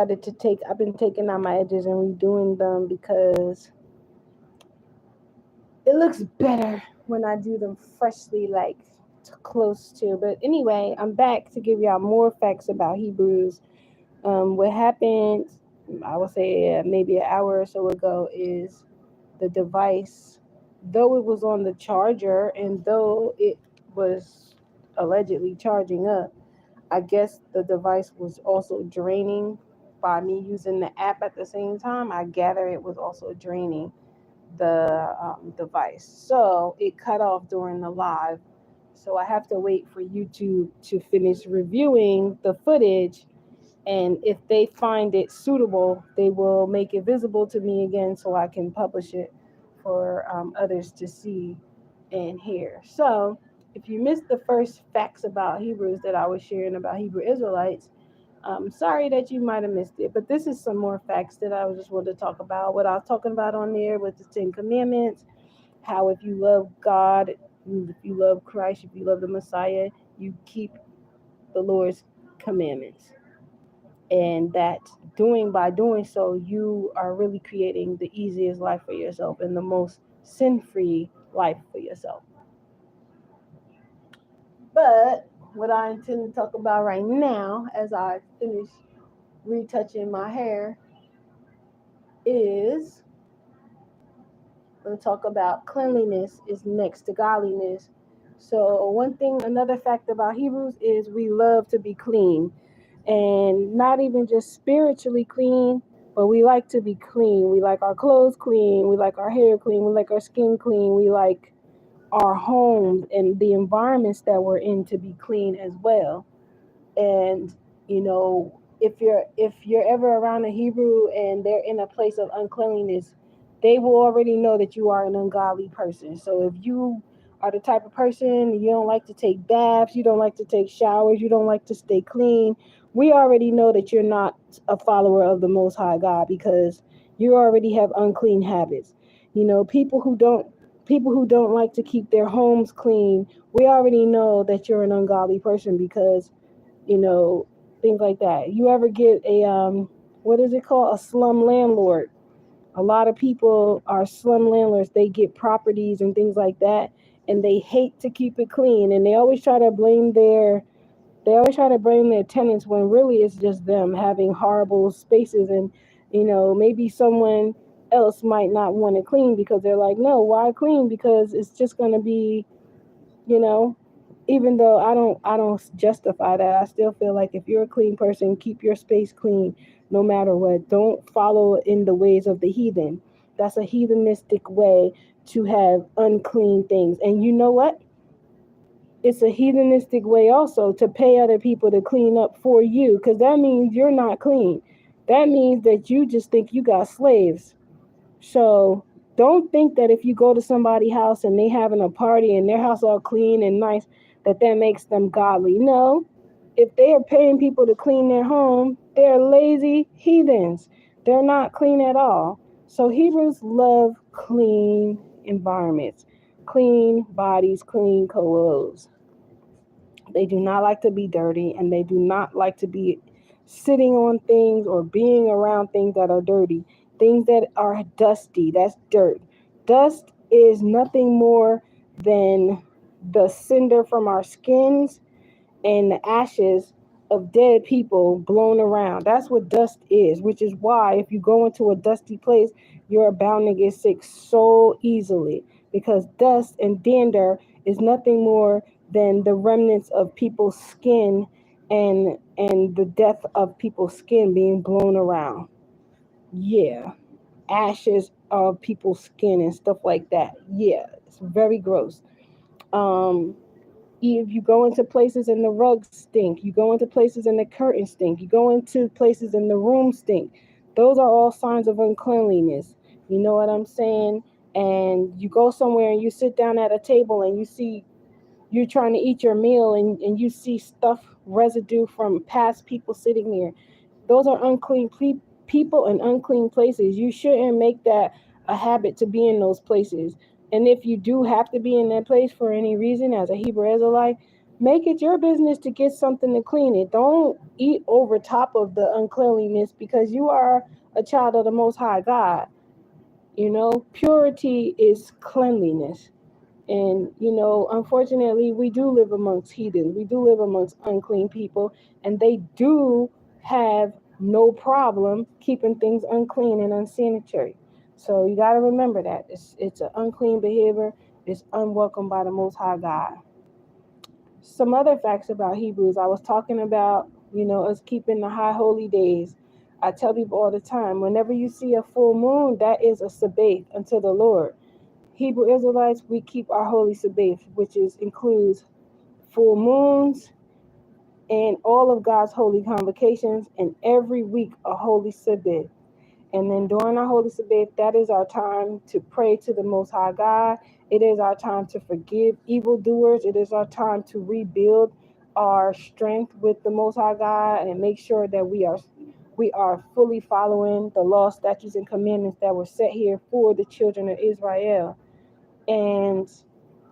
I've been taking out my edges and redoing them because it looks better when I do them freshly, like close to. But anyway, I'm back to give y'all more facts about Hebrews. What happened, I would say maybe an hour or so ago, is the device, though it was on the charger and though it was allegedly charging up, I guess the device was also draining by me using the app at the same time. I gather it was also draining the device. So it cut off during the live. So I have to wait for YouTube to finish reviewing the footage. And if they find it suitable, they will make it visible to me again so I can publish it for others to see and hear. So if you missed the first facts about Hebrews that I was sharing about Hebrew Israelites, sorry that you might have missed it, but this is some more facts that I just wanted to talk about. What I was talking about on there was the Ten Commandments, how if you love God, if you love Christ, if you love the Messiah, you keep the Lord's commandments. And that by doing so, you are really creating the easiest life for yourself and the most sin-free life for yourself. But what I intend to talk about right now, as I finish retouching my hair, is going to talk about cleanliness is next to godliness. So another fact about Hebrews is we love to be clean, and not even just spiritually clean, but we like to be clean. We like our clothes clean. We like our hair clean. We like our skin clean. We like our homes and the environments that we're in to be clean as well. And if you're ever around a Hebrew and they're in a place of uncleanliness, they will already know that you are an ungodly person. So if you are the type of person, you don't like to take baths, you don't like to take showers, you don't like to stay clean, we already know that you're not a follower of the Most High God, because you already have unclean habits. People who don't like to keep their homes clean, we already know that you're an ungodly person, because you know, things like that. You ever get what is it called? A slum landlord. A lot of people are slum landlords. They get properties and things like that, and they hate to keep it clean, and they always try to blame their tenants when really it's just them having horrible spaces. And maybe someone else might not want to clean because they're like, no, why clean? Because it's just going to be, you know, even though I don't justify that, I still feel like if you're a clean person, keep your space clean no matter what. Don't follow in the ways of the heathen. That's a heathenistic way to have unclean things. And you know what? It's a heathenistic way also to pay other people to clean up for you, because that means you're not clean. That means that you just think you got slaves. So don't think that if you go to somebody's house and they having a party and their house all clean and nice, that makes them godly. No, if they are paying people to clean their home, they're lazy heathens. They're not clean at all. So Hebrews love clean environments, clean bodies, clean clothes. They do not like to be dirty, and they do not like to be sitting on things or being around things that are dirty, things that are dusty. That's dirt. Dust is nothing more than the cinder from our skins and the ashes of dead people blown around. That's what dust is, which is why if you go into a dusty place, you're bound to get sick so easily, because dust and dander is nothing more than the remnants of people's skin, and the death of people's skin being blown around. Yeah, ashes of people's skin and stuff like that. Yeah, it's very gross. Um, if you go into places and the rugs stink, you go into places and the curtains stink, you go into places and the room stink, those are all signs of uncleanliness. You know what I'm saying? And you go somewhere and you sit down at a table and you're trying to eat your meal, and you see stuff residue from past people sitting there. Those are unclean people and unclean places. You shouldn't make that a habit to be in those places. And if you do have to be in that place for any reason as a Hebrew Israelite, Make it your business to get something to clean it. Don't eat over top of the uncleanliness because you are a child of the Most High God. Purity is cleanliness. And, unfortunately, we do live amongst heathens. We do live amongst unclean people, and they do have no problem keeping things unclean and unsanitary. So you got to remember that. It's an unclean behavior. It's unwelcome by the Most High God. Some other facts about Hebrews. I was talking about, us keeping the high holy days. I tell people all the time, whenever you see a full moon, that is a Sabbath unto the Lord. Hebrew Israelites, we keep our holy Sabbath, which includes full moons and all of God's holy convocations, and every week a holy Sabbath. And then during our holy Sabbath, that is our time to pray to the Most High God. It is our time to forgive evildoers. It is our time to rebuild our strength with the Most High God and make sure that we are fully following the law, statutes, and commandments that were set here for the children of Israel. And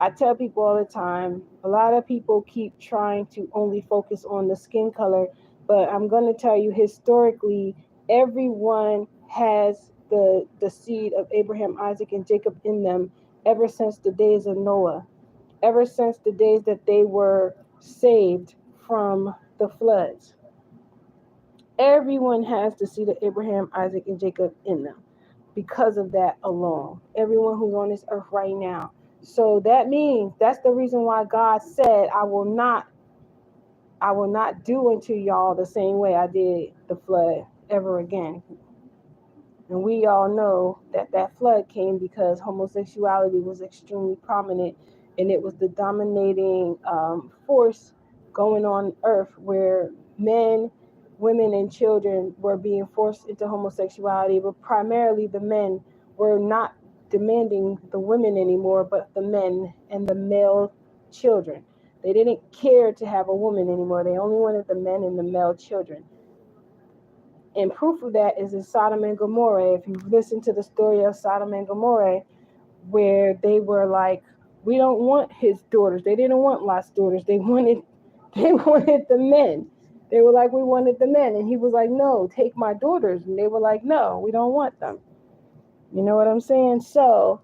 I tell people all the time, a lot of people keep trying to only focus on the skin color, but I'm going to tell you historically, everyone has the seed of Abraham, Isaac, and Jacob in them ever since the days of Noah, ever since the days that they were saved from the floods. Everyone has the seed of Abraham, Isaac, and Jacob in them because of that alone. Everyone who's on this earth right now. So that means that's the reason why God said, I will not do unto y'all the same way I did the flood ever again. And we all know that that flood came because homosexuality was extremely prominent, and it was the dominating force going on earth, where men, women, and children were being forced into homosexuality, but primarily the men were not demanding the women anymore, but the men and the male children. They didn't care to have a woman anymore. They only wanted the men and the male children. And proof of that is in Sodom and Gomorrah. If you've listened to the story of Sodom and Gomorrah, where they were like, we don't want his daughters. They didn't want Lot's daughters. They wanted the men. They were like, we wanted the men. And he was like, no, take my daughters. And they were like, no, we don't want them. You know what I'm saying? So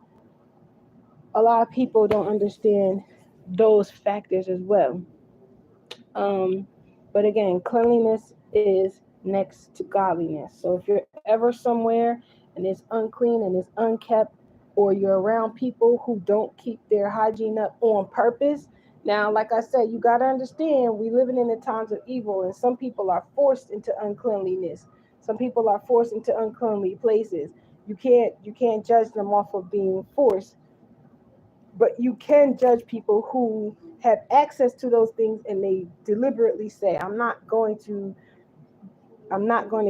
a lot of people don't understand those factors as well. Um, but again, cleanliness is next to godliness. So if you're ever somewhere and it's unclean and it's unkept, or you're around people who don't keep their hygiene up on purpose, now, like I said, you got to understand we living in the times of evil, and some people are forced into uncleanliness. Some people are forced into uncleanly places. You can't judge them off of being forced, but you can judge people who have access to those things and they deliberately say, I'm not going to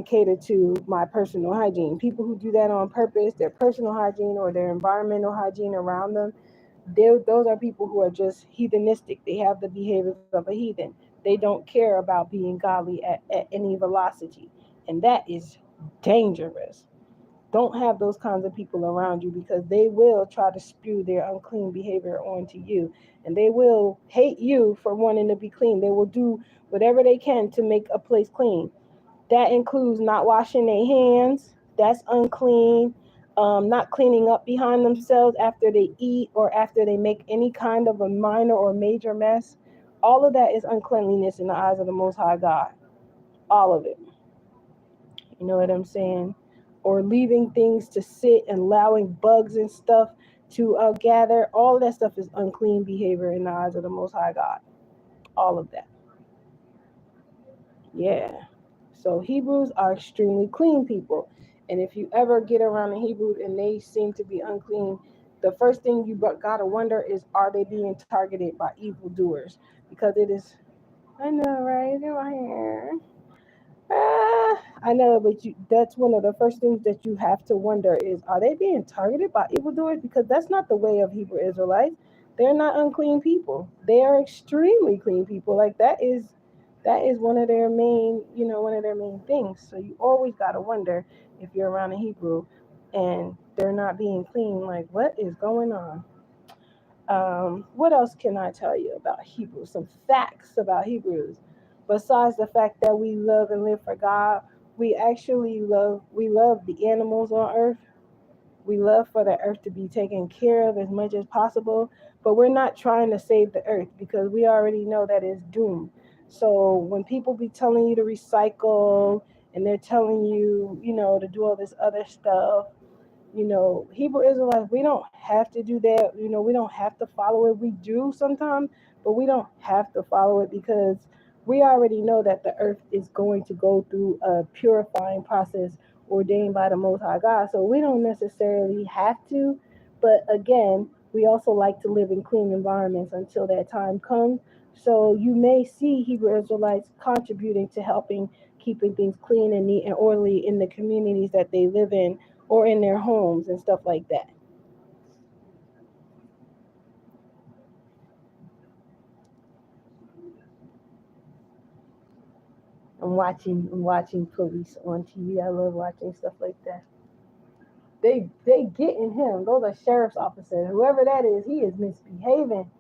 cater to my personal hygiene. People who do that on purpose, their personal hygiene or their environmental hygiene around them, those are people who are just heathenistic. They have the behaviors of a heathen. They don't care about being godly at any velocity. And that is dangerous. Don't have those kinds of people around you, because they will try to spew their unclean behavior onto you. And they will hate you for wanting to be clean. They will do whatever they can to make a place clean. That includes not washing their hands. That's unclean. Not cleaning up behind themselves after they eat or after they make any kind of a minor or major mess. All of that is uncleanliness in the eyes of the Most High God. All of it. You know what I'm saying? Or leaving things to sit and allowing bugs and stuff to gather. All of that stuff is unclean behavior in the eyes of the Most High God. All of that. Yeah. So Hebrews are extremely clean people. And if you ever get around the Hebrews and they seem to be unclean, the first thing you got to wonder is, are they being targeted by evildoers? Because it is, I know, right? They're right here. I know, but that's one of the first things that you have to wonder is, are they being targeted by evildoers? Because that's not the way of Hebrew Israelites. They're not unclean people. They are extremely clean people. Like that is one of their main things. So you always got to wonder, if you're around a Hebrew and they're not being clean, like, what is going on? What else can I tell you about Hebrews? Some facts about Hebrews. Besides the fact that we love and live for God, we love the animals on earth. We love for the earth to be taken care of as much as possible, but we're not trying to save the earth because we already know that it's doomed. So when people be telling you to recycle and they're telling you, to do all this other stuff, Hebrew Israelites, we don't have to do that. We don't have to follow it. We do sometimes, but we don't have to follow it because we already know that the earth is going to go through a purifying process ordained by the Most High God. So we don't necessarily have to, but again, we also like to live in clean environments until that time comes. So you may see Hebrew Israelites contributing to helping keeping things clean and neat and orderly in the communities that they live in or in their homes and stuff like that. I'm watching police on TV. I love watching stuff like that. They getting him. Those are sheriff's officers. Whoever that is, he is misbehaving.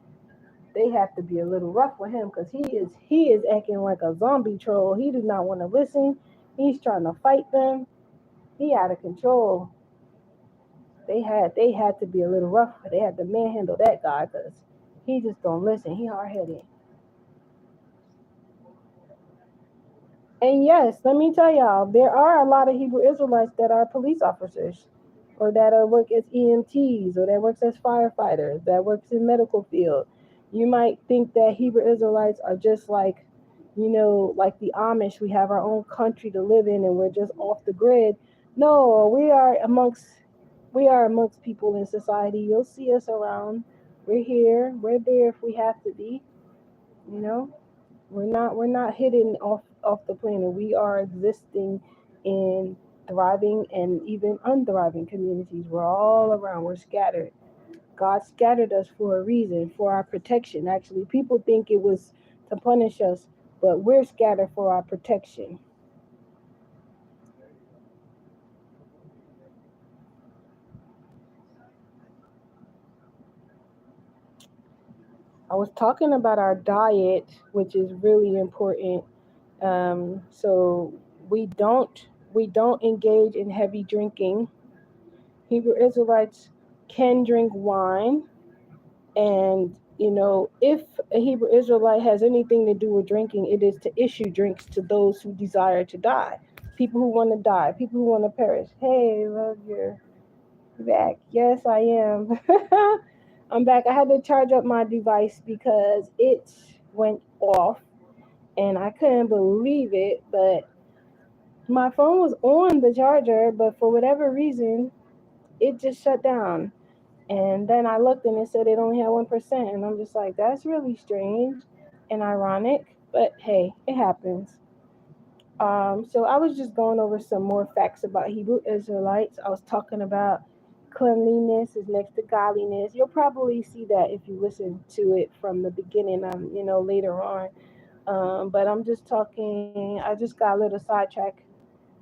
They have to be a little rough with him because he is acting like a zombie troll. He does not want to listen. He's trying to fight them. He out of control. They had to be a little rough. They had to manhandle that guy because he just don't listen. He hard headed. And yes, let me tell y'all, there are a lot of Hebrew Israelites that are police officers or that work as EMTs or that works as firefighters, that works in medical field. You might think that Hebrew Israelites are just like, like the Amish. We have our own country to live in and we're just off the grid. No, we are amongst people in society. You'll see us around. We're here. We're there if we have to be, you know. We're not hidden off the planet. We are existing in thriving and even unthriving communities. We're all around. We're scattered. God scattered us for a reason, for our protection. Actually, people think it was to punish us, but we're scattered for our protection. I was talking about our diet, which is really important. So we don't engage in heavy drinking. Hebrew Israelites can drink wine, and if a Hebrew Israelite has anything to do with drinking, it is to issue drinks to those who desire to die, people who want to die, people who want to perish. Hey, love, you're back. Yes, I am. I'm back. I had to charge up my device because it went off, and I couldn't believe it. But my phone was on the charger, but for whatever reason, it just shut down. And then I looked and it said it only had 1%. And I'm just like, that's really strange and ironic. But hey, it happens. So I was just going over some more facts about Hebrew Israelites. I was talking about cleanliness is next to godliness. You'll probably see that if you listen to it from the beginning, later on. But I'm just talking, I just got a little sidetrack.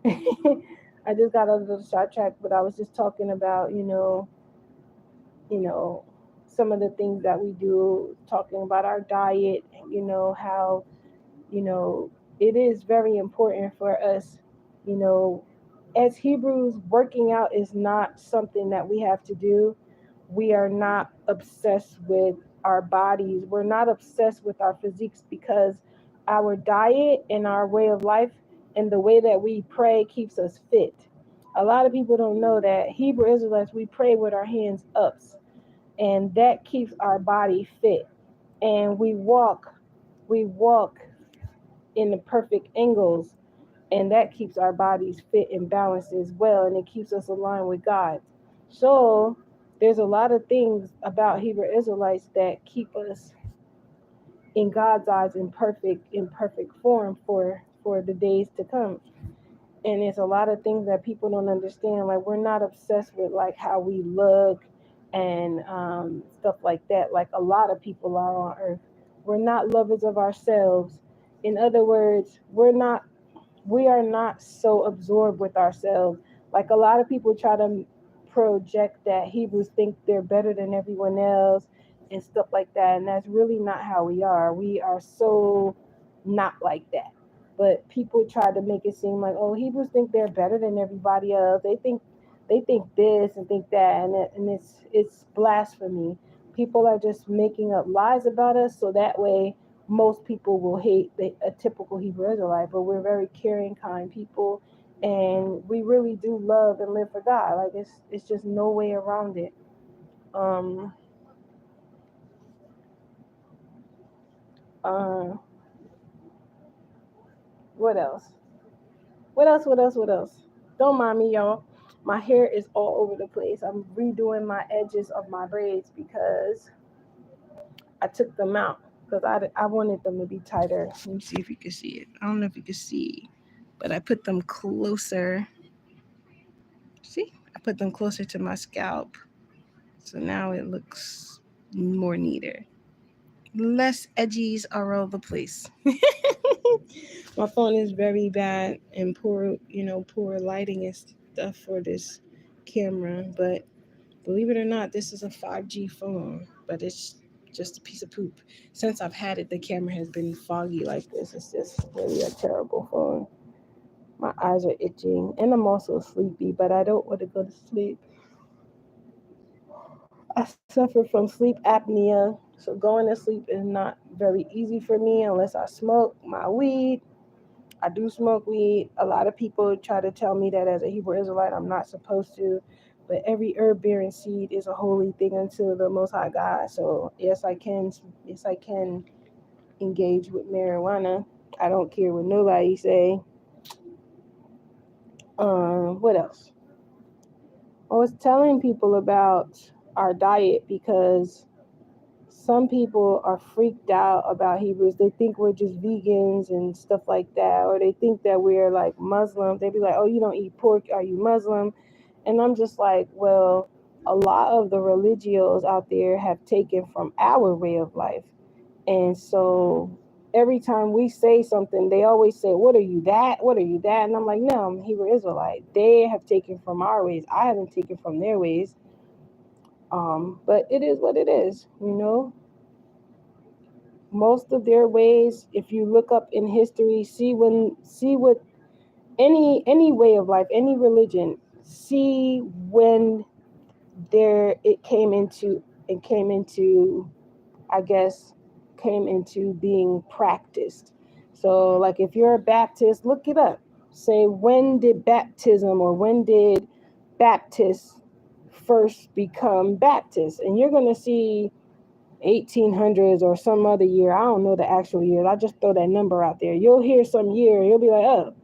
I just got a little sidetrack, but I was just talking about, you know, some of the things that we do, talking about our diet, how, you know, it is very important for us, you know, as Hebrews, working out is not something that we have to do. We are not obsessed with our bodies. We're not obsessed with our physiques because our diet and our way of life and the way that we pray keeps us fit. A lot of people don't know that Hebrew Israelites, we pray with our hands up, and that keeps our body fit. And we walk in the perfect angles, and that keeps our bodies fit and balanced as well, and it keeps us aligned with God. So there's a lot of things about Hebrew Israelites that keep us in God's eyes in perfect form for the days to come. And it's a lot of things that people don't understand. Like, we're not obsessed with like how we look and stuff like that, like a lot of people are on earth. We're not lovers of ourselves. In other words, we are not so absorbed with ourselves. Like, a lot of people try to project that Hebrews think they're better than everyone else, and stuff like that. And that's really not how we are. We are so not like that. But people try to make it seem like, oh, Hebrews think they're better than everybody else. They think this and think that, and it's blasphemy. People are just making up lies about us, so that way most people will hate a typical Hebrew Israelite. But we're very caring, kind people, and we really do love and live for God. Like it's just no way around it. Um, uh, what else? What else? What else? What else? Don't mind me, y'all. My hair is all over the place. I'm redoing my edges of my braids because I took them out because I wanted them to be tighter. Let me see if you can see it. I don't know if you can see, but I put them closer. See? I put them closer to my scalp. So now it looks more neater. Less edges are all over the place. My phone is very bad and poor lighting and stuff for this camera. But believe it or not, this is a 5G phone, but it's just a piece of poop. Since I've had it, the camera has been foggy like this. It's just really a terrible phone. My eyes are itching, and I'm also sleepy, but I don't want to go to sleep. I suffer from sleep apnea, so going to sleep is not very easy for me unless I smoke my weed. I do smoke weed. A lot of people try to tell me that as a Hebrew Israelite, I'm not supposed to. But every herb bearing seed is a holy thing unto the Most High God. So yes, I can. Yes, I can engage with marijuana. I don't care what nobody say. What else? I was telling people about our diet because some people are freaked out about Hebrews. They think we're just vegans and stuff like that, or they think that we're like Muslim. They be like, "Oh, you don't eat pork? Are you Muslim?" And I'm just like, well, a lot of the religios out there have taken from our way of life, and so every time we say something, they always say, "What are you that? What are you that?" And I'm like, "No, I'm Hebrew Israelite. They have taken from our ways. I haven't taken from their ways." But it is what it is. Most of their ways, if you look up in history, see what any way of life, any religion, see when there it came into I guess came into being practiced. So like if you're a Baptist, look it up. Say, when did baptism, or when did Baptists first become Baptists? And you're going to see 1800s or some other year. I don't know the actual year. I just throw that number out there. You'll hear some year. You'll be like, oh.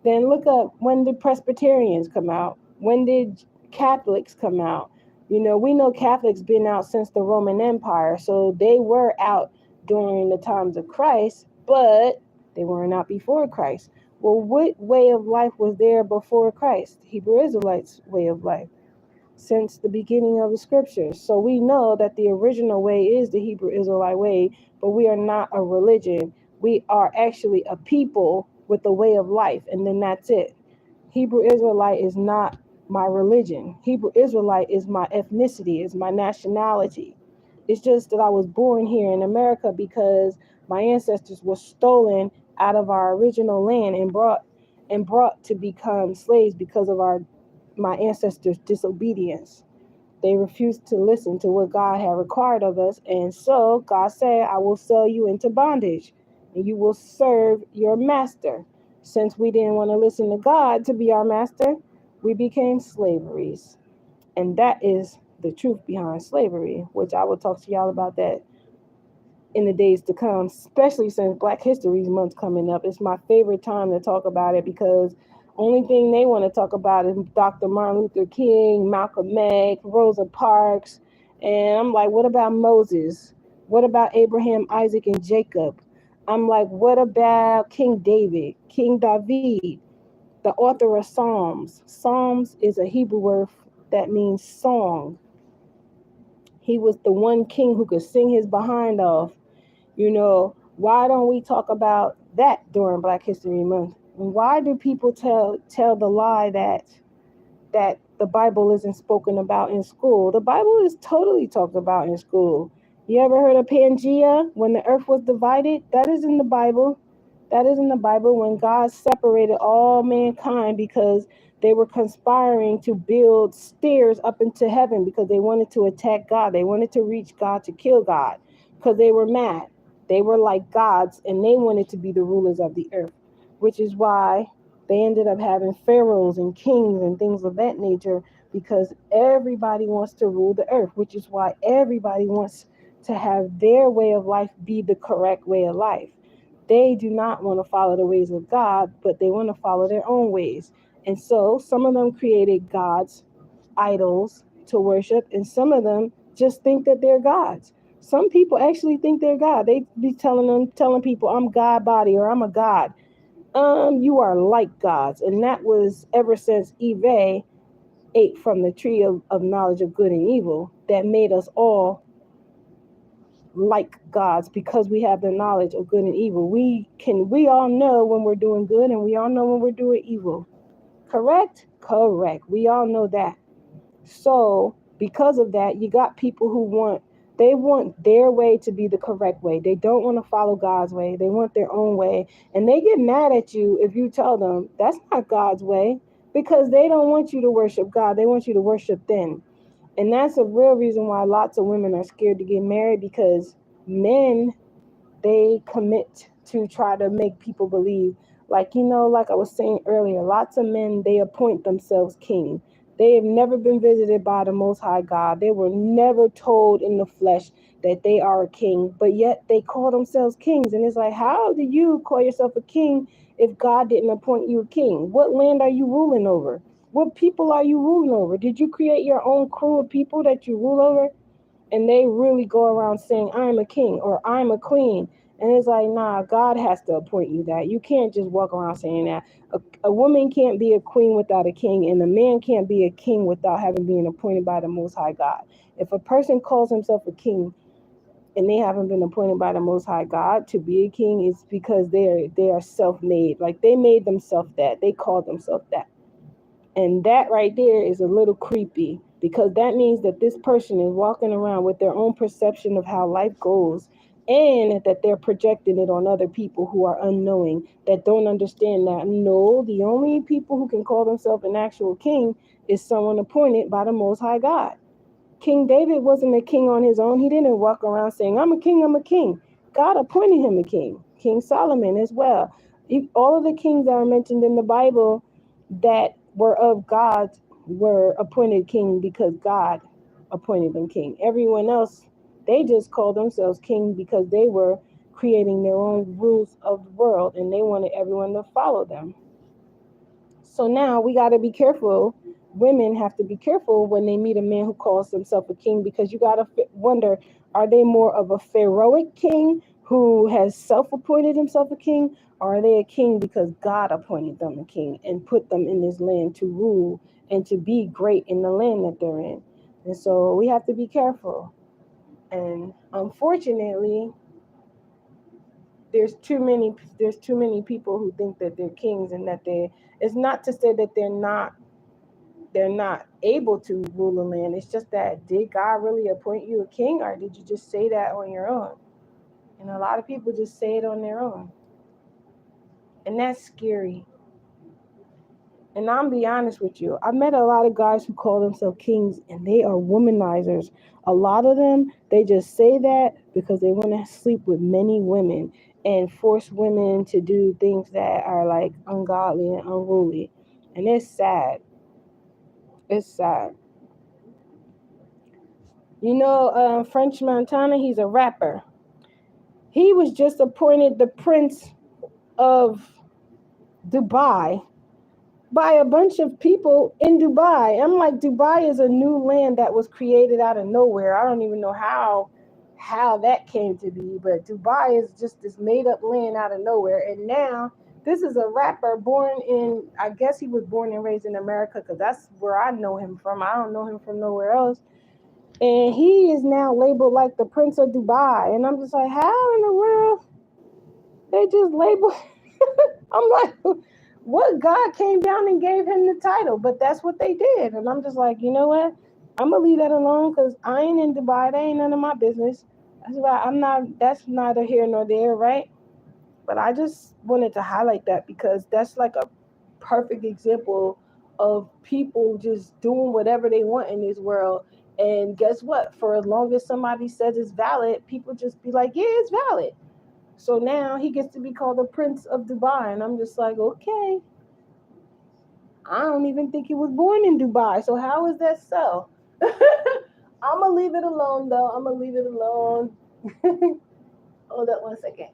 Then look up, when did Presbyterians come out? When did Catholics come out? We know Catholics been out since the Roman Empire, so they were out during the times of Christ, but they weren't out before Christ. Well, what way of life was there before Christ? Hebrew Israelites' way of life since the beginning of the scriptures. So we know that the original way is the Hebrew Israelite way, but we are not a religion. We are actually a people with a way of life, and then that's it. Hebrew Israelite is not my religion. Hebrew Israelite is my ethnicity, is my nationality. It's just that I was born here in America because my ancestors were stolen out of our original land and brought to become slaves because of my ancestors' disobedience. They refused to listen to what God had required of us. And so God said, I will sell you into bondage and you will serve your master. Since we didn't want to listen to God to be our master, we became slaveries. And that is the truth behind slavery, which I will talk to y'all about that in the days to come, especially since Black History Month coming up. It's my favorite time to talk about it because only thing they want to talk about is Dr. Martin Luther King, Malcolm X, Rosa Parks. And I'm like, what about Moses? What about Abraham, Isaac, and Jacob? I'm like, what about King David, King David, the author of Psalms? Psalms is a Hebrew word that means song. He was the one king who could sing his behind off. Why don't we talk about that during Black History Month? And why do people tell the lie that the Bible isn't spoken about in school? The Bible is totally talked about in school. You ever heard of Pangea, when the earth was divided? That is in the Bible. That is in the Bible, when God separated all mankind because they were conspiring to build stairs up into heaven because they wanted to attack God. They wanted to reach God to kill God because they were mad. They were like gods and they wanted to be the rulers of the earth, which is why they ended up having pharaohs and kings and things of that nature, because everybody wants to rule the earth, which is why everybody wants to have their way of life be the correct way of life. They do not want to follow the ways of God, but they want to follow their own ways. And so some of them created gods, idols to worship, and some of them just think that they're gods. Some people actually think they're God. They be telling people, I'm God body or I'm a God. You are like gods. And that was ever since Eve ate from the tree of knowledge of good and evil, that made us all like gods, because we have the knowledge of good and evil. We all know when we're doing good and we all know when we're doing evil. Correct? Correct. We all know that. So because of that, you got people who want their way to be the correct way. They don't want to follow God's way. They want their own way. And they get mad at you if you tell them that's not God's way, because they don't want you to worship God. They want you to worship them. And that's a real reason why lots of women are scared to get married, because men, they commit to try to make people believe, like, like I was saying earlier, lots of men, they appoint themselves king. They have never been visited by the Most High God. They were never told in the flesh that they are a king, but yet they call themselves kings. And it's like, how do you call yourself a king if God didn't appoint you a king? What land are you ruling over? What people are you ruling over? Did you create your own crew of people that you rule over? And they really go around saying, I'm a king or I'm a queen. And it's like, nah, God has to appoint you that. You can't just walk around saying that. A woman can't be a queen without a king, and a man can't be a king without having been appointed by the Most High God. If a person calls himself a king and they haven't been appointed by the Most High God to be a king, it's because they are self-made. Like, they made themselves that. They called themselves that. And that right there is a little creepy, because that means that this person is walking around with their own perception of how life goes, and that they're projecting it on other people who are unknowing, that don't understand that no, the only people who can call themselves an actual king is someone appointed by the Most High God. King David wasn't a king on his own. He didn't walk around saying, I'm a king, I'm a king. God appointed him a king. King Solomon as well. All of the kings that are mentioned in the Bible that were of God were appointed king because God appointed them king. Everyone else, they just called themselves king because they were creating their own rules of the world and they wanted everyone to follow them. So now we got to be careful. Women have to be careful when they meet a man who calls himself a king, because you got to wonder, are they more of a pharaohic king who has self-appointed himself a king, or are they a king because God appointed them a king and put them in this land to rule and to be great in the land that they're in? And so we have to be careful. And unfortunately, there's too many people who think that they're kings, and that it's not to say that they're not able to rule the land. It's just that, did God really appoint you a king, or did you just say that on your own? And a lot of people just say it on their own. And that's scary. And I'm be honest with you, I've met a lot of guys who call themselves kings, and they are womanizers. A lot of them, they just say that because they want to sleep with many women and force women to do things that are like ungodly and unruly. And it's sad. It's sad. French Montana, he's a rapper. He was just appointed the Prince of Dubai by a bunch of people in Dubai. I'm like, Dubai is a new land that was created out of nowhere. I don't even know how that came to be, but Dubai is just this made up land out of nowhere. And now this is a rapper born in, I guess he was born and raised in America, because that's where I know him from. I don't know him from nowhere else. And he is now labeled like the Prince of Dubai. And I'm just like, how in the world they just label? I'm like, what God came down and gave him the title? But that's what they did. And I'm just like, you know what? I'm going to leave that alone, because I ain't in Dubai. That ain't none of my business. That's why I'm not. That's neither here nor there, right? But I just wanted to highlight that because that's like a perfect example of people just doing whatever they want in this world. And guess what? For as long as somebody says it's valid, people just be like, yeah, it's valid. So now he gets to be called the Prince of Dubai. And I'm just like, okay, I don't even think he was born in Dubai. So how is that so? I'm going to leave it alone, though. I'm going to leave it alone. Hold up 1 second.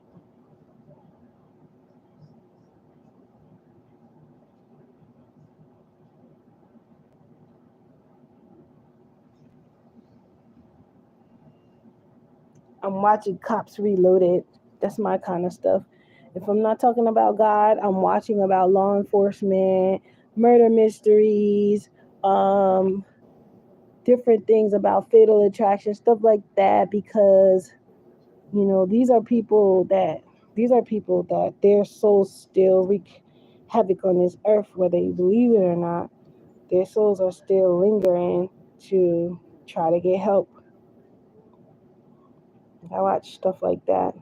I'm watching Cops Reloaded. That's my kind of stuff. If I'm not talking about God, I'm watching about law enforcement, murder mysteries, um, different things about fatal attraction, stuff like that. Because these are people that their souls still wreak havoc on this earth, whether you believe it or not. Their souls are still lingering to try to get help. I watch stuff like that.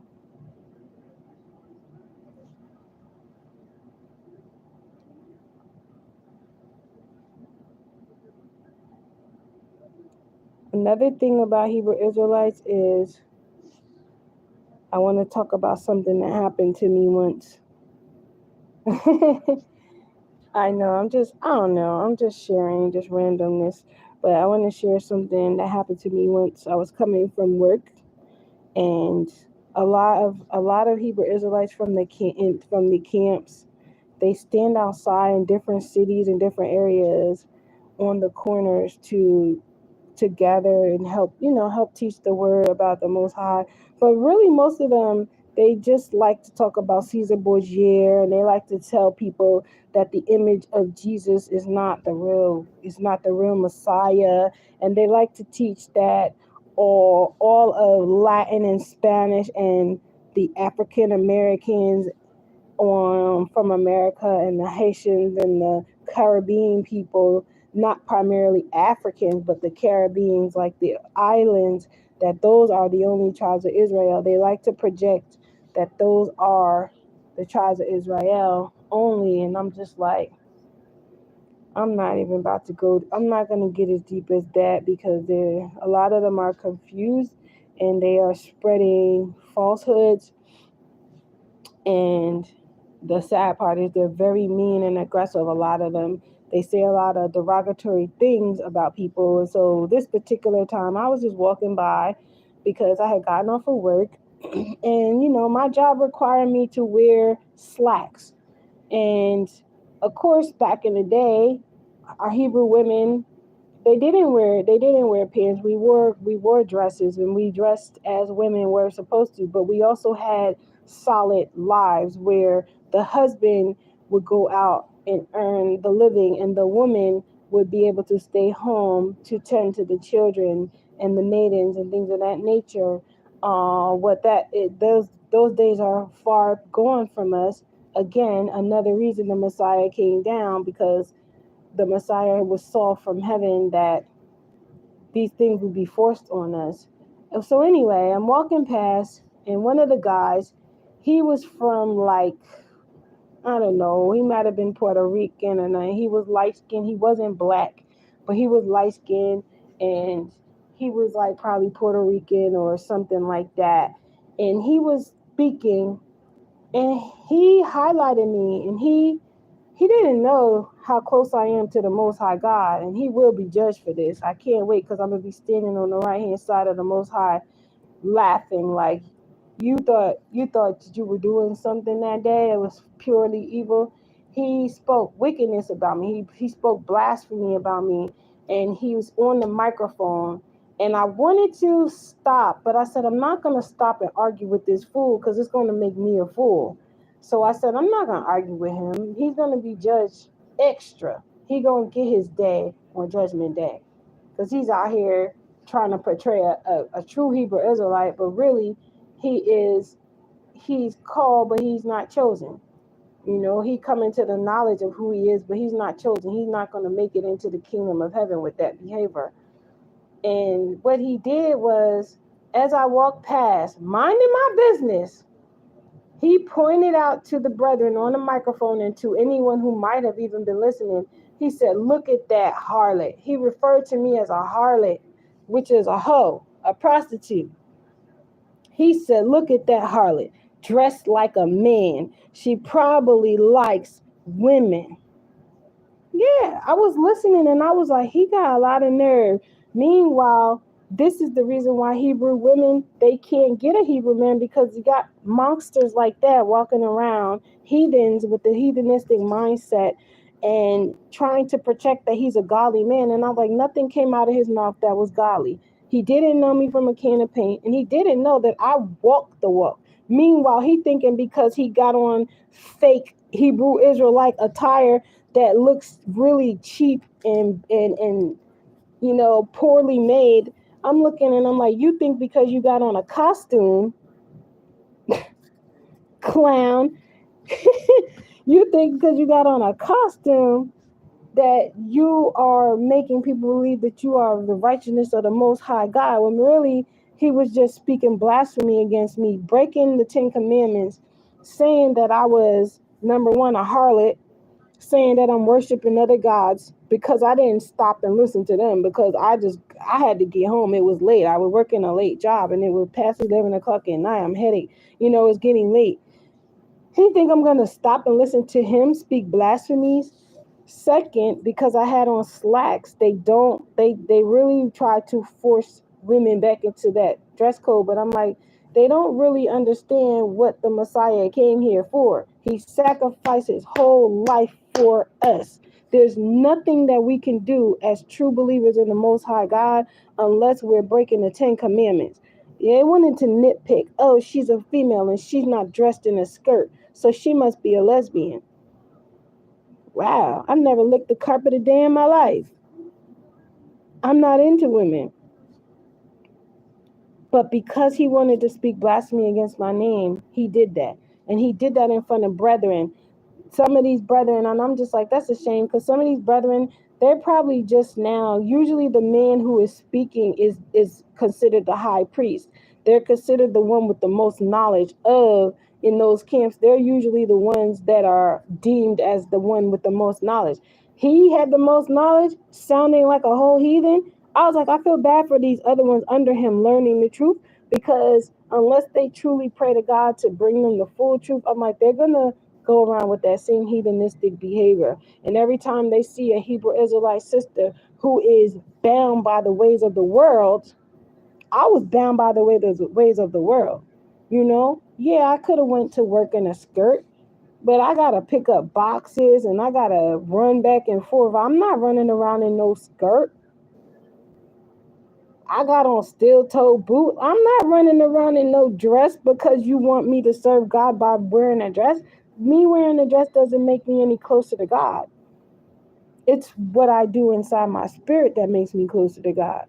Another thing about Hebrew Israelites is I want to talk about something that happened to me once. I know, I don't know, I'm just sharing just randomness, but I want to share something that happened to me once. I was coming from work, and a lot of Hebrew Israelites from the camps, they stand outside in different cities and different areas on the corners to gather and help teach the word about the Most High. But really, most of them, they just like to talk about Caesar Borgia, and they like to tell people that the image of Jesus is not the real Messiah, and they like to teach that all of Latin and Spanish and the African Americans from America and the Haitians and the Caribbean people, not primarily Africans, but the Caribbeans, like the islands, that those are the only tribes of Israel. They like to project that those are the tribes of Israel only. And I'm just like, I'm not going to get as deep as that because a lot of them are confused and they are spreading falsehoods, and the sad part is they're very mean and aggressive. A lot of them, they say a lot of derogatory things about people. And so this particular time, I was just walking by because I had gotten off of work, and my job required me to wear slacks. And of course, back in the day, our Hebrew women, they didn't wear pants. We wore dresses, and we dressed as women were supposed to, but we also had solid lives where the husband would go out and earn the living, and the woman would be able to stay home to tend to the children and the maidens and things of that nature. Those days are far gone from us. Again, another reason the Messiah came down, because the Messiah was saw from heaven that these things would be forced on us. So anyway, I'm walking past, and one of the guys, he was from, like, I don't know, he might have been Puerto Rican, and he was light skinned. He wasn't black, but he was light skinned, and he was like probably Puerto Rican or something like that. And he was speaking, and he highlighted me, and he didn't know how close I am to the Most High God, and he will be judged for this. I can't wait, because I'm going to be standing on the right hand side of the Most High, laughing like, you thought that you were doing something that day. It was purely evil. He spoke wickedness about me. He spoke blasphemy about me, and he was on the microphone. And I wanted to stop, but I said, I'm not going to stop and argue with this fool, because it's going to make me a fool. So I said, I'm not going to argue with him. He's going to be judged extra. He going to get his day on Judgment Day, because he's out here trying to portray a true Hebrew Israelite, but really he's called, but he's not chosen. He come into the knowledge of who he is, but he's not chosen. He's not going to make it into the kingdom of heaven with that behavior. And what he did was, As I walked past, minding my business, he pointed out to the brethren on the microphone and to anyone who might have even been listening. He said, "Look at that harlot." He referred to me as a harlot, which is a hoe, a prostitute. He said, "Look at that harlot, dressed like a man. She probably likes women." Yeah, I was listening and I was like, he got a lot of nerve. Meanwhile, this is the reason why Hebrew women, they can't get a Hebrew man, because you got monsters like that walking around, heathens with the heathenistic mindset and trying to project that he's a godly man. And I'm like, nothing came out of his mouth that was godly. He didn't know me from a can of paint, and he didn't know that I walk the walk. Meanwhile, he thinking because he got on fake Hebrew Israelite attire that looks really cheap and poorly made. I'm looking and I'm like, you think because you got on a costume, clown, you think because you got on a costume that you are making people believe that you are the righteousness of the Most High God, when really he was just speaking blasphemy against me, breaking the 10 Commandments, saying that I was, number one, a harlot, saying that I'm worshiping other gods, because I didn't stop and listen to them, because I had to get home. It was late. I was working a late job and it was past 11 o'clock at night. I'm headache. It's getting late. He think I'm going to stop and listen to him speak blasphemies? Second, because I had on slacks, they really try to force women back into that dress code. But I'm like, they don't really understand what the Messiah came here for. He sacrificed his whole life for us. There's nothing that we can do as true believers in the Most High God unless we're breaking the 10 Commandments. They wanted to nitpick, oh, she's a female and she's not dressed in a skirt, so she must be a lesbian. Wow, I've never licked the carpet a day in my life. I'm not into women. But because he wanted to speak blasphemy against my name, he did that. And he did that in front of brethren. Some of these brethren, and I'm just like, that's a shame, because some of these brethren, they're probably just now, usually the man who is speaking is considered the high priest. They're considered the one with the most knowledge of, in those camps, they're usually the ones that are deemed as the one with the most knowledge. He had the most knowledge, sounding like a whole heathen. I was like, I feel bad for these other ones under him learning the truth, because unless they truly pray to God to bring them the full truth, I'm like, they're going to go around with that same heathenistic behavior. And every time they see a Hebrew Israelite sister who is bound by the ways of the world, I was bound by the ways of the world. Yeah, I could have went to work in a skirt, but I gotta pick up boxes and I gotta run back and forth. I'm not running around in no skirt. I got on steel-toe boot. I'm not running around in no dress because you want me to serve God by wearing a dress. Me wearing a dress doesn't make me any closer to God. It's what I do inside my spirit that makes me closer to God.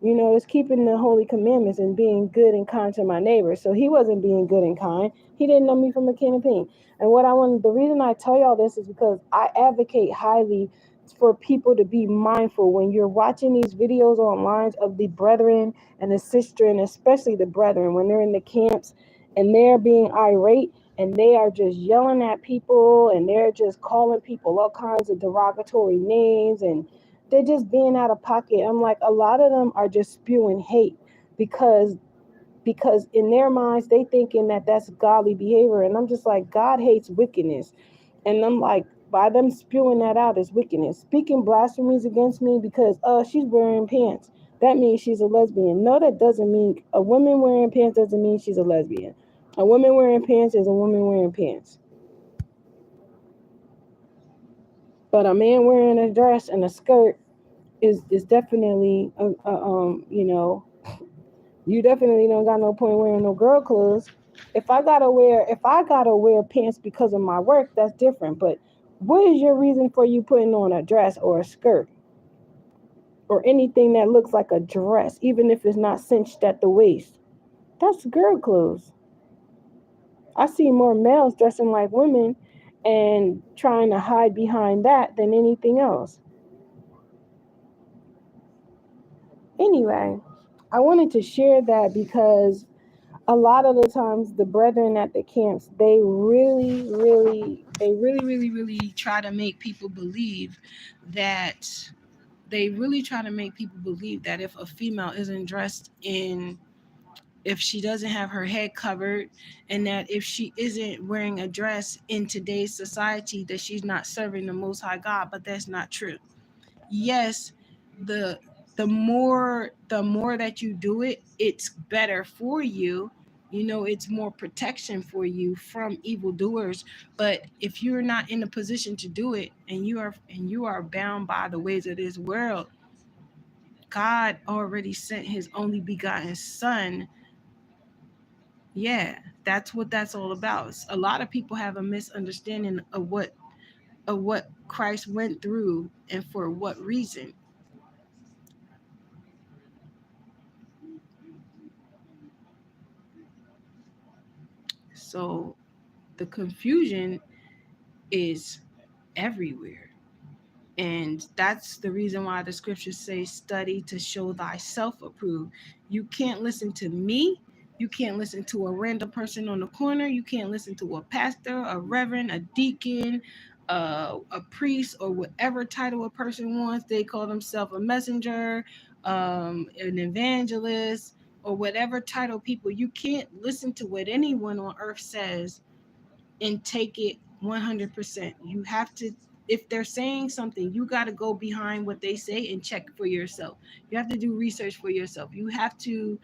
It's keeping the holy commandments and being good and kind to my neighbor. So he wasn't being good and kind. He didn't know me from a can of paint. And the reason I tell y'all this is because I advocate highly for people to be mindful when you're watching these videos online of the brethren and the sister, and especially the brethren, when they're in the camps and they're being irate and they are just yelling at people and they're just calling people all kinds of derogatory names, and they're just being out of pocket. I'm like, a lot of them are just spewing hate because in their minds they thinking that that's godly behavior. And I'm just like, God hates wickedness. And I'm like, by them spewing that out is wickedness. Speaking blasphemies against me because she's wearing pants, that means she's a lesbian. No, that doesn't mean a woman wearing pants doesn't mean she's a lesbian. A woman wearing pants is a woman wearing pants. But a man wearing a dress and a skirt is definitely you definitely don't got no point wearing no girl clothes. If I gotta wear pants because of my work, that's different. But what is your reason for you putting on a dress or a skirt or anything that looks like a dress, even if it's not cinched at the waist? That's girl clothes. I see more males dressing like women and trying to hide behind that than anything else. Anyway, I wanted to share that because a lot of the times the brethren at the camps, they really try to make people believe that if a female isn't dressed in, if she doesn't have her head covered, and that if she isn't wearing a dress in today's society, that she's not serving the Most High God. But that's not true. Yes, the the more that you do it, it's better for you. It's more protection for you from evildoers. But if you're not in a position to do it, and you are bound by the ways of this world, God already sent his only begotten son. Yeah, that's what that's all about. A lot of people have a misunderstanding of what Christ went through and for what reason. So the confusion is everywhere. And that's the reason why the scriptures say, study to show thyself approved. You can't listen to me. You can't listen to a random person on the corner. You can't listen to a pastor, a reverend, a deacon, a priest, or whatever title a person wants. They call themselves a messenger, an evangelist, or whatever title people. You can't listen to what anyone on earth says and take it 100%. You have to, if they're saying something, you got to go behind what they say and check for yourself. You have to do research for yourself. You have to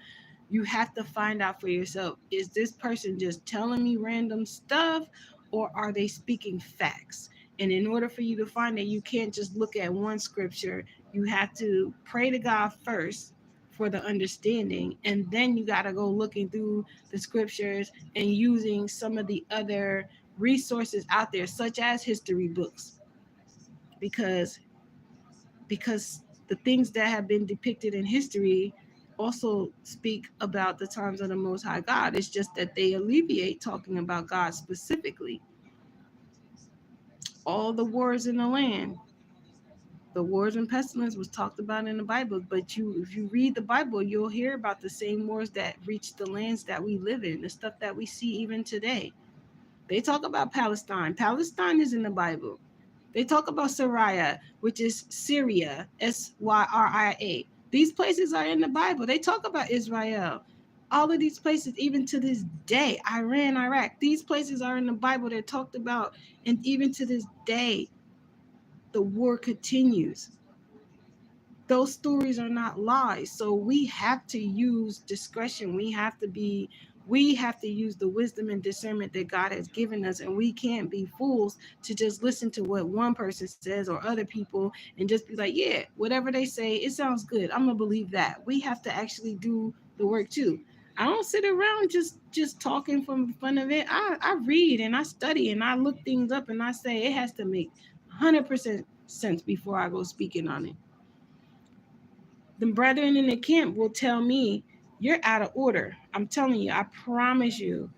find out for yourself, is this person just telling me random stuff, or are they speaking facts? And in order for you to find that, you can't just look at one scripture. You have to pray to God first for the understanding, and then you got to go looking through the scriptures and using some of the other resources out there, such as history books, because the things that have been depicted in history also speak about the times of the Most High God. It's just that they alleviate talking about God specifically. All the wars in the land, the wars and pestilence was talked about in the Bible. But if you read the Bible, you'll hear about the same wars that reach the lands that we live in, the stuff that we see even today. They talk about Palestine. Palestine is in the Bible. They talk about Syria, which is Syria, Syria. These places are in the Bible. They talk about Israel. All of these places, even to this day, Iran, Iraq, these places are in the Bible. They're talked about. And even to this day, the war continues. Those stories are not lies. So we have to use discretion. We have to use the wisdom and discernment that God has given us. And we can't be fools to just listen to what one person says or other people and just be like, yeah, whatever they say, it sounds good, I'm gonna believe that. We have to actually do the work too. I don't sit around just talking from the fun of it. I read and I study and I look things up and I say it has to make 100% sense before I go speaking on it. The brethren in the camp will tell me, you're out of order. I'm telling you, I promise you,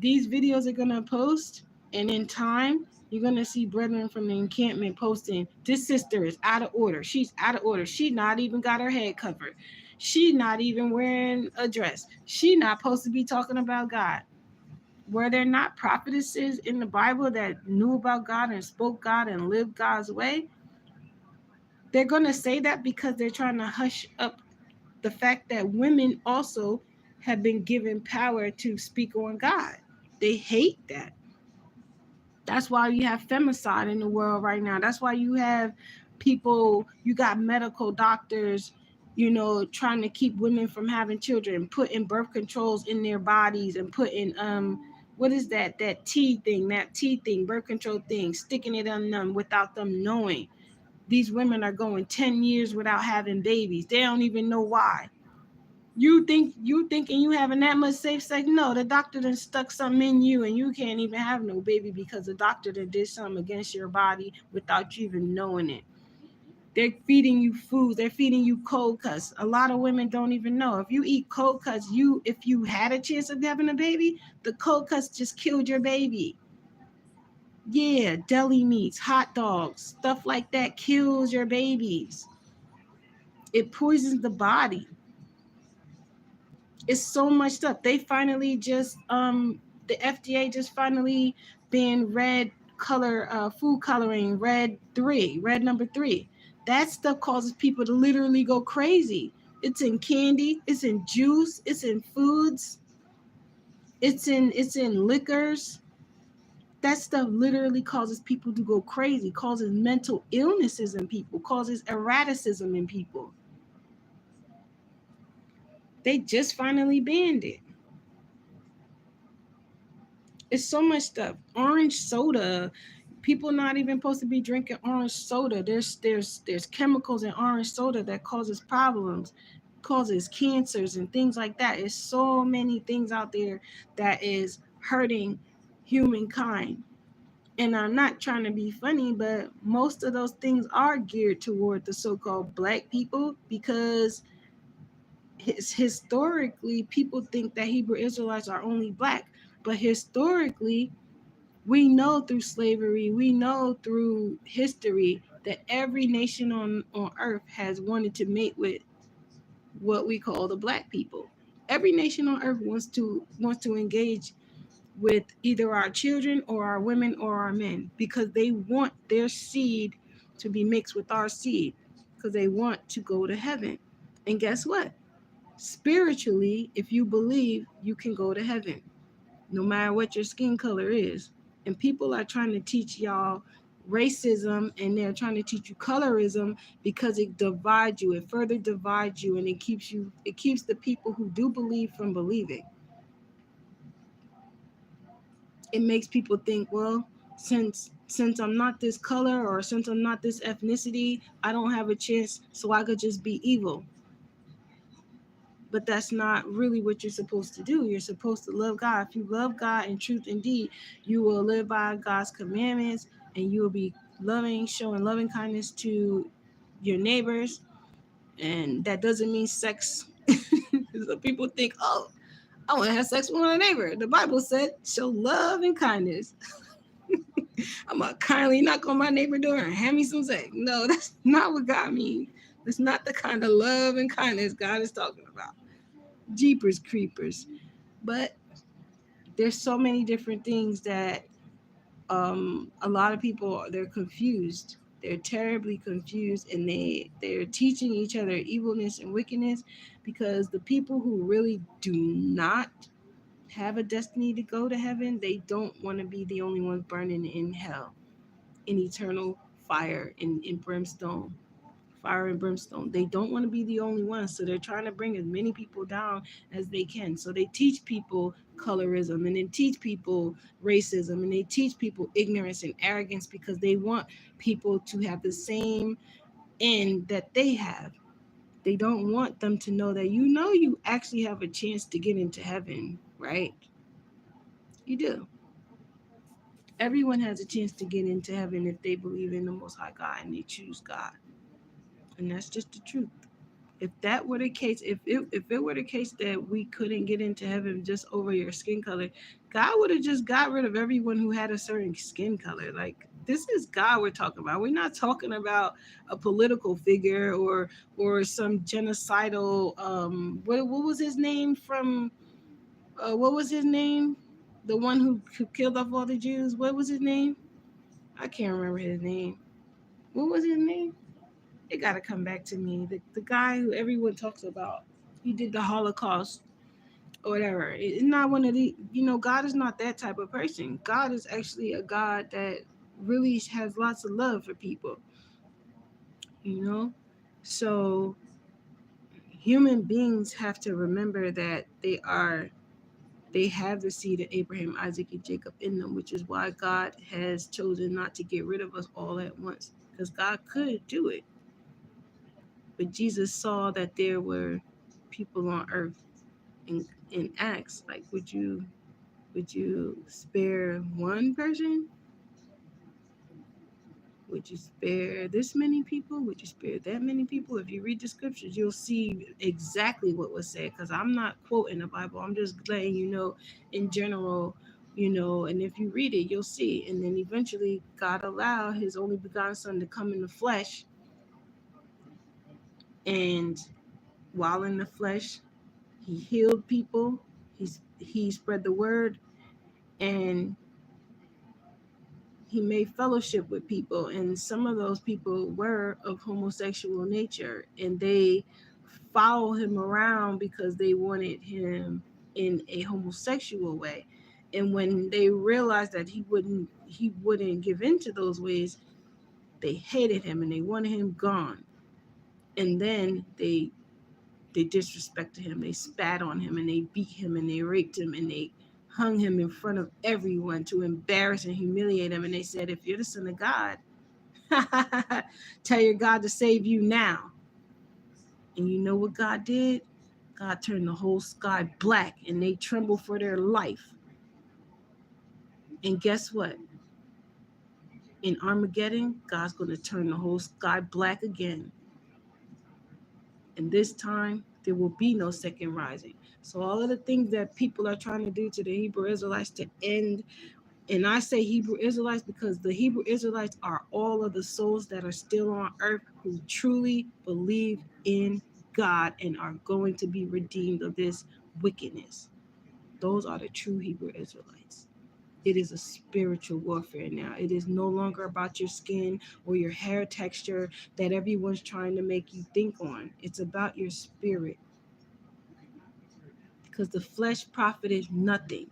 these videos are going to post, and in time, you're going to see brethren from the encampment posting, this sister is out of order. She's out of order. She not even got her head covered. She not even wearing a dress. She not supposed to be talking about God. Were there not prophetesses in the Bible that knew about God and spoke God and lived God's way? They're going to say that because they're trying to hush up the fact that women also have been given power to speak on God. They hate that. That's why you have femicide in the world right now. That's why you have people, you got medical doctors, trying to keep women from having children, putting birth controls in their bodies and putting what is that T thing, birth control thing, sticking it on them without them knowing. These women are going 10 years without having babies. They don't even know why. You thinking you having that much safe sex? No, the doctor done stuck something in you and you can't even have no baby because the doctor done did something against your body without you even knowing it. They're feeding you food. They're feeding you cold cuts. A lot of women don't even know. If you eat cold cuts, if you had a chance of having a baby, the cold cuts just killed your baby. Yeah, deli meats, hot dogs, stuff like that kills your babies. It poisons the body. It's so much stuff. They finally just the FDA just finally banned red color food coloring, red number 3. That stuff causes people to literally go crazy. It's in candy, it's in juice, it's in foods, it's in liquors. That stuff literally causes people to go crazy, causes mental illnesses in people, causes erraticism in people. They just finally banned it. It's so much stuff. Orange soda. People not even supposed to be drinking orange soda. There's chemicals in orange soda that causes problems, causes cancers and things like that. There's so many things out there that is hurting humankind. And I'm not trying to be funny, but most of those things are geared toward the so-called black people because historically people think that Hebrew Israelites are only black, but historically we know through slavery, we know through history that every nation on earth has wanted to mate with what we call the black people. Every nation on earth wants to engage with either our children or our women or our men because they want their seed to be mixed with our seed because they want to go to heaven. And guess what? Spiritually, if you believe, you can go to heaven no matter what your skin color is. And people are trying to teach y'all racism and they're trying to teach you colorism because it divides you. It further divides you and it keeps the people who do believe from believing. It makes people think, well, since I'm not this color or since I'm not this ethnicity, I don't have a chance, so I could just be evil. But that's not really what you're supposed to do. You're supposed to love God. If you love God in truth and deed, you will live by God's commandments and you will be loving, showing loving kindness to your neighbors. And that doesn't mean sex. So people think, oh, I want to have sex with my neighbor. The Bible said, show love and kindness. I'm going to kindly knock on my neighbor's door and hand me some sex. No, that's not what God means. That's not the kind of love and kindness God is talking about. Jeepers creepers. But there's so many different things that a lot of people, they're confused. They're terribly confused, and they're teaching each other evilness and wickedness because the people who really do not have a destiny to go to heaven, they don't want to be the only ones burning in hell, in eternal fire, in brimstone. Fire and brimstone. They don't want to be the only ones. So they're trying to bring as many people down as they can. So they teach people colorism and they teach people racism and they teach people ignorance and arrogance because they want people to have the same end that they have. They don't want them to know that you actually have a chance to get into heaven, right? You do. Everyone has a chance to get into heaven if they believe in the Most High God and they choose God. And that's just the truth. If that were the case, if it were the case that we couldn't get into heaven just over your skin color, God would have just got rid of everyone who had a certain skin color. Like, this is God we're talking about. We're not talking about a political figure or some genocidal what was his name from what was his name? The one who killed off all the Jews. What was his name? I can't remember his name. What was his name? It got to come back to me. The guy who everyone talks about, he did the Holocaust or whatever. It's not one of the, God is not that type of person. God is actually a God that really has lots of love for people, you know? So human beings have to remember that they have the seed of Abraham, Isaac, and Jacob in them, which is why God has chosen not to get rid of us all at once, because God could do it. But Jesus saw that there were people on earth and asked, like, would you spare one person? Would you spare this many people? Would you spare that many people? If you read the scriptures, you'll see exactly what was said. Because I'm not quoting the Bible. I'm just letting you know in general, and if you read it, you'll see. And then eventually God allowed his only begotten son to come in the flesh. And while in the flesh, He healed people. He spread the word, and he made fellowship with people. And some of those people were of homosexual nature, and they followed him around because they wanted him in a homosexual way. And when they realized that he wouldn't give in to those ways, they hated him and they wanted him gone. And then they disrespected him. They spat on him and they beat him and they raped him and they hung him in front of everyone to embarrass and humiliate him. And they said, if you're the son of God, tell your God to save you now. And you know what God did? God turned the whole sky black and they trembled for their life. And guess what? In Armageddon, God's going to turn the whole sky black again. And this time, there will be no second rising. So all of the things that people are trying to do to the Hebrew Israelites to end, and I say Hebrew Israelites because the Hebrew Israelites are all of the souls that are still on earth who truly believe in God and are going to be redeemed of this wickedness. Those are the true Hebrew Israelites. It is a spiritual warfare now. It is no longer about your skin or your hair texture that everyone's trying to make you think on. It's about your spirit. Because the flesh profited nothing.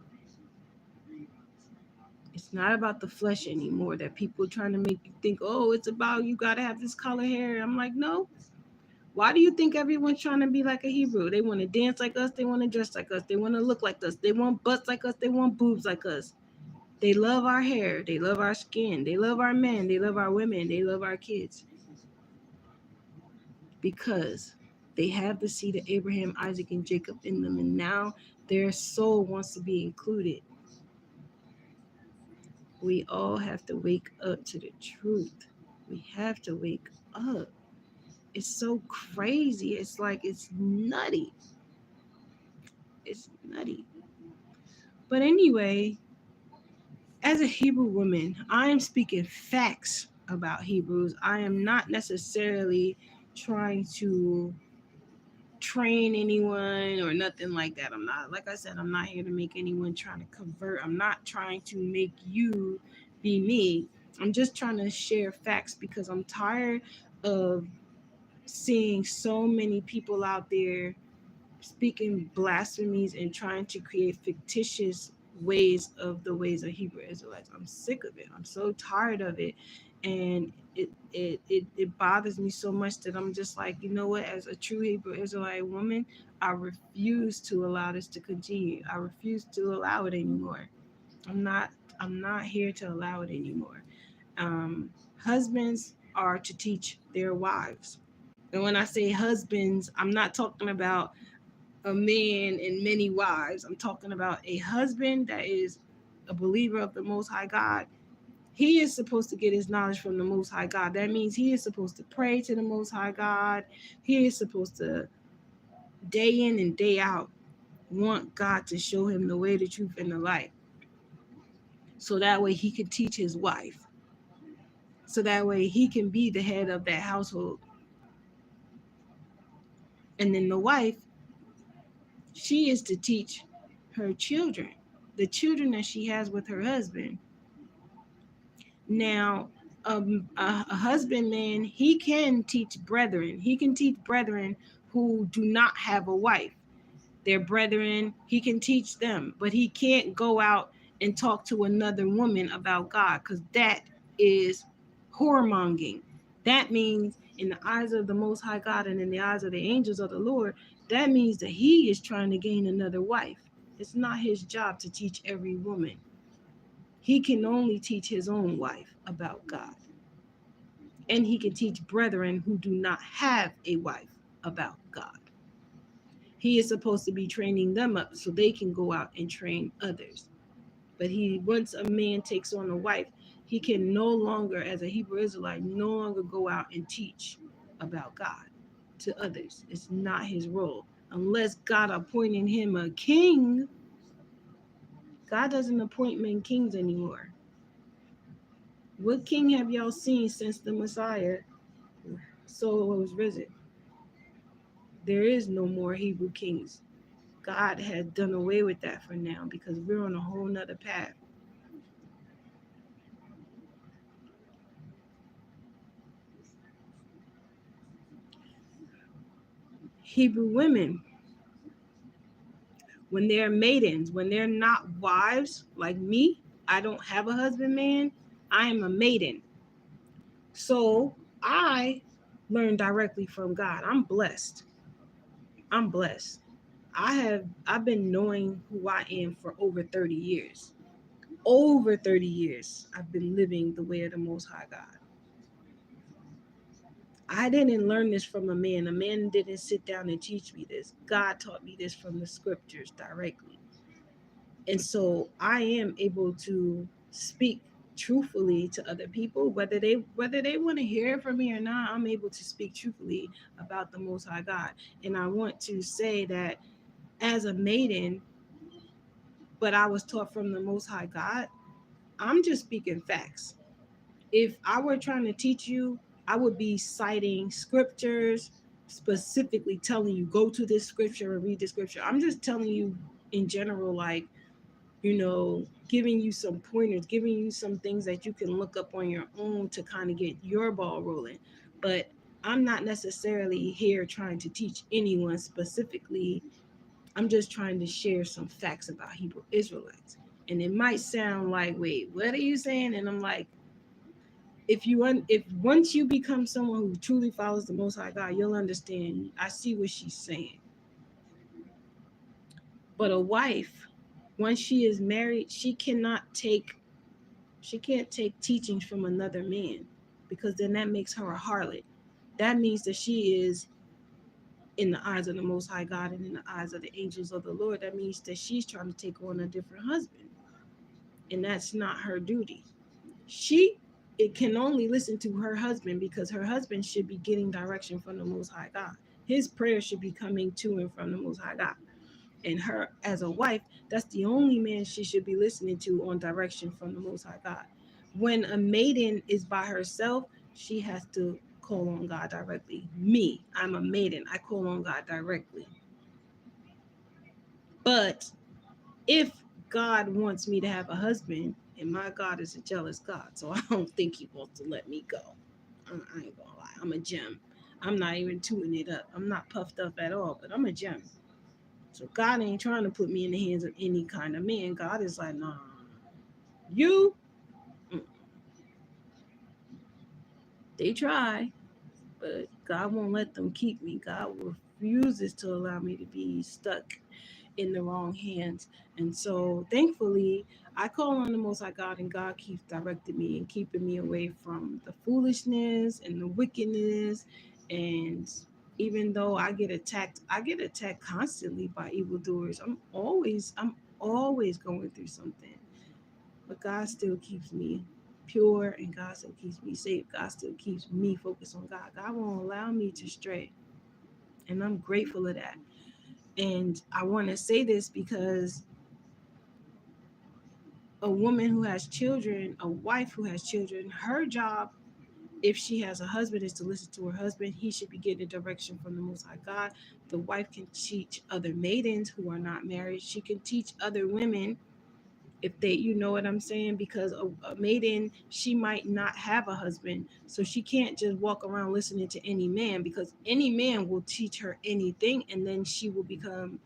It's not about the flesh anymore that people are trying to make you think, oh, it's about you got to have this color hair. I'm like, no. Why do you think everyone's trying to be like a Hebrew? They want to dance like us. They want to dress like us. They want to look like us. They want butts like us. They want boobs like us. They love our hair. They love our skin. They love our men. They love our women. They love our kids. Because they have the seed of Abraham, Isaac, and Jacob in them. And now their soul wants to be included. We all have to wake up to the truth. We have to wake up. It's so crazy. It's like it's nutty. It's nutty. But anyway, as a Hebrew woman, I am speaking facts about Hebrews. I am not necessarily trying to train anyone or nothing like that. I'm not, like I said, I'm not here to make anyone trying to convert. I'm not trying to make you be me. I'm just trying to share facts because I'm tired of seeing so many people out there speaking blasphemies and trying to create fictitious ways of Hebrew Israelites. I'm sick of it. I'm so tired of it. And it bothers me so much that I'm just like, you know what, as a true Hebrew Israelite woman, I refuse to allow this to continue. I refuse to allow it anymore. I'm not I'm not here to allow it anymore. Um, Husbands are to teach their wives. And when I say husbands, I'm not talking about a man and many wives. I'm talking about a husband that is a believer of the Most High God. He is supposed to get his knowledge from the Most High God. That means he is supposed to pray to the Most High God. He is supposed to, day in and day out, want God to show him the way, the truth, and the light. So that way he can teach his wife. So that way he can be the head of that household. And then the wife, she is to teach her children, the children that she has with her husband. Now, a husbandman, he can teach brethren. He can teach brethren who do not have a wife. Their brethren, he can teach them, but he can't go out and talk to another woman about God because that is whoremongering. That means in the eyes of the Most High God and in the eyes of the angels of the Lord, that means that he is trying to gain another wife. It's not his job to teach every woman. He can only teach his own wife about God. And he can teach brethren who do not have a wife about God. He is supposed to be training them up so they can go out and train others. But once a man takes on a wife, he can no longer, as a Hebrew Israelite, no longer go out and teach about God to others. It's not his role. Unless God appointing him a king, God doesn't appoint men kings anymore. What king have y'all seen since the Messiah soul was risen? There is no more Hebrew kings. God has done away with that for now because we're on a whole nother path. Hebrew women, when they're maidens, when they're not wives like me, I don't have a husband, man. I am a maiden. So I learn directly from God. I'm blessed. I'm blessed. I've been knowing who I am for over 30 years. Over 30 years I've been living the way of the most high God. I didn't learn this from a man. A man didn't sit down and teach me this. God taught me this from the scriptures directly. And so I am able to speak truthfully to other people, whether they want to hear it from me or not. I'm able to speak truthfully about the most high God. And I want to say that as a maiden, but I was taught from the most high God, I'm just speaking facts. If I were trying to teach you, I would be citing scriptures, specifically telling you go to this scripture and read the scripture. I'm just telling you in general, like, giving you some pointers, giving you some things that you can look up on your own to kind of get your ball rolling. But I'm not necessarily here trying to teach anyone specifically. I'm just trying to share some facts about Hebrew Israelites. And it might sound like, wait, what are you saying? And I'm like, if once you become someone who truly follows the Most High God, you'll understand. I see what she's saying. But a wife, once she is married, she can't take teachings from another man, because then that makes her a harlot. That means that she is, in the eyes of the Most High God and in the eyes of the angels of the Lord, that means that she's trying to take on a different husband, and that's not her duty. She it can only listen to her husband, because her husband should be getting direction from the Most High God. His prayer should be coming to and from the Most High God. And her, as a wife, that's the only man she should be listening to on direction from the Most High God. When a maiden is by herself, she has to call on God directly. Me, I'm a maiden. I call on God directly. But if God wants me to have a husband, and my God is a jealous God, so I don't think he wants to let me go. I ain't gonna lie, I'm a gem. I'm not even tooting it up. I'm not puffed up at all, but I'm a gem. So God ain't trying to put me in the hands of any kind of man. God is like, nah, you. They try, but God won't let them keep me. God refuses to allow me to be stuck in the wrong hands. And so thankfully, I call on the Most High God, and God keeps directing me and keeping me away from the foolishness and the wickedness. And even though I get attacked constantly by evildoers. I'm always going through something. But God still keeps me pure, and God still keeps me safe. God still keeps me focused on God. God won't allow me to stray. And I'm grateful of that. And I want to say this because a woman who has children, a wife who has children, her job, if she has a husband, is to listen to her husband. He should be getting direction from the Most High God. The wife can teach other maidens who are not married. She can teach other women, if they, you know what I'm saying, because a maiden, she might not have a husband, so she can't just walk around listening to any man, because any man will teach her anything, and then she will become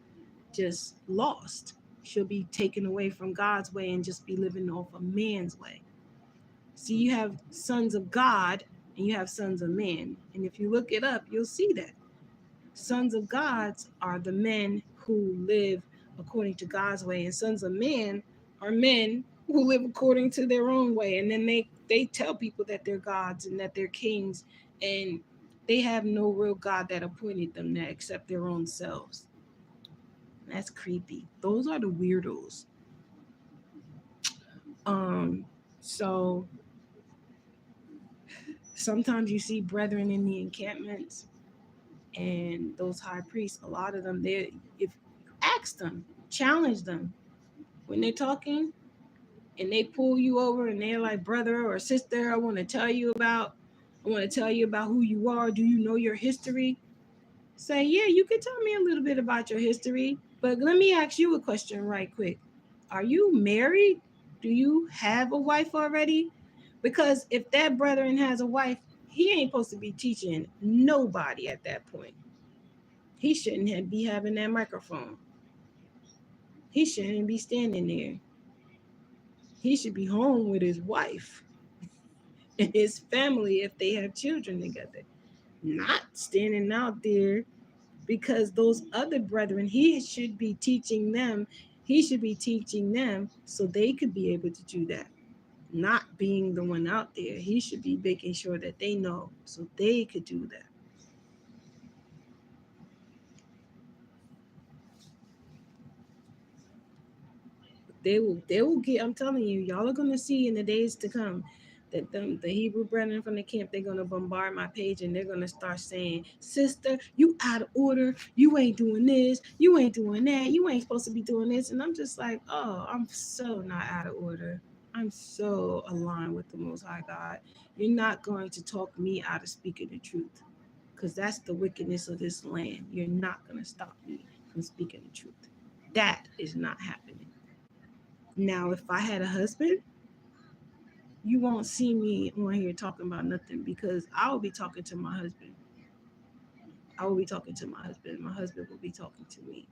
just lost. She'll be taken away from God's way and just be living off a man's way. See, you have sons of God and you have sons of man. And if you look it up, you'll see that sons of gods are the men who live according to God's way, and sons of men are men who live according to their own way. And then they tell people that they're gods and that they're kings, and they have no real God that appointed them there except their own selves. That's creepy. Those are the weirdos. Um, so sometimes you see brethren in the encampments, and those high priests, a lot of them, they, if ask them, challenge them when they're talking, and they pull you over and they're like, brother or sister, I want to tell you about who you are. Do you know your history? Say, yeah, you can tell me a little bit about your history, But let me ask you a question right quick. Are you married? Do you have a wife already? Because if that brethren has a wife, he ain't supposed to be teaching nobody at that point. He shouldn't be having that microphone. He shouldn't be standing there. He should be home with his wife and his family if they have children together. Not standing out there because those other brethren, he should be teaching them. He should be teaching them so they could be able to do that. Not being the one out there. He should be making sure that they know so they could do that. They will get, I'm telling you, y'all are gonna see in the days to come that the Hebrew brethren from the camp, they're gonna bombard my page and they're gonna start saying, sister, you out of order, you ain't doing this, you ain't doing that, you ain't supposed to be doing this. And I'm just like, oh, I'm so not out of order. I'm so aligned with the Most High God. You're not going to talk me out of speaking the truth, because that's the wickedness of this land. You're not going to stop me from speaking the truth. That is not happening. Now, if I had a husband, you won't see me on here talking about nothing, because I will be talking to my husband. I will be talking to my husband. My husband will be talking to me.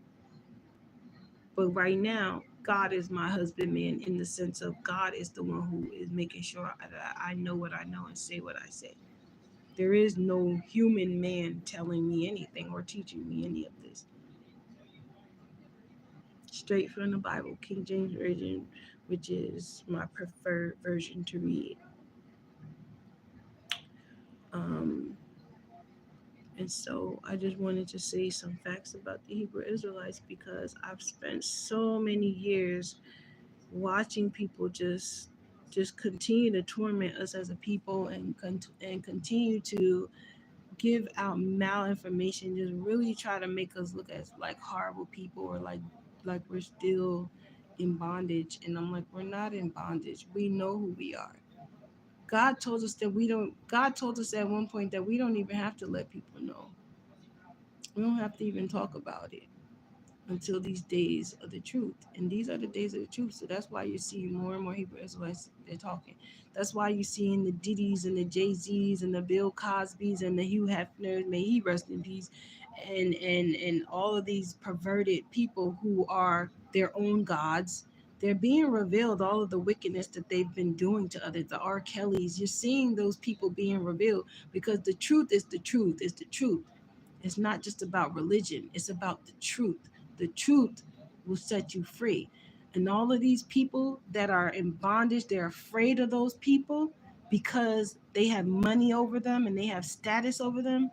But right now, God is my husband, man, in the sense of God is the one who is making sure that I know what I know and say what I say. There is no human man telling me anything or teaching me any of this. Straight from the Bible, King James Version, which is my preferred version to read. Um, and so I just wanted to say some facts about the Hebrew Israelites, because I've spent so many years watching people just continue to torment us as a people, and continue to give out malinformation, just really try to make us look as like horrible people, or like we're still in bondage. And I'm like, we're not in bondage. We know who we are. God told us at one point that we don't even have to let people know. We don't have to even talk about it until these days of the truth. And these are the days of the truth. So that's why you're seeing more and more Hebrew Israelites, they're talking. That's why you're seeing the Diddy's and the Jay-Z's and the Bill Cosby's and the Hugh Hefner's, may he rest in peace, and all of these perverted people who are their own gods. They're being revealed, all of the wickedness that they've been doing to others, the R. Kellys. You're seeing those people being revealed, because the truth is the truth, is the truth. It's not just about religion, it's about the truth. The truth will set you free. And all of these people that are in bondage, they're afraid of those people because they have money over them and they have status over them.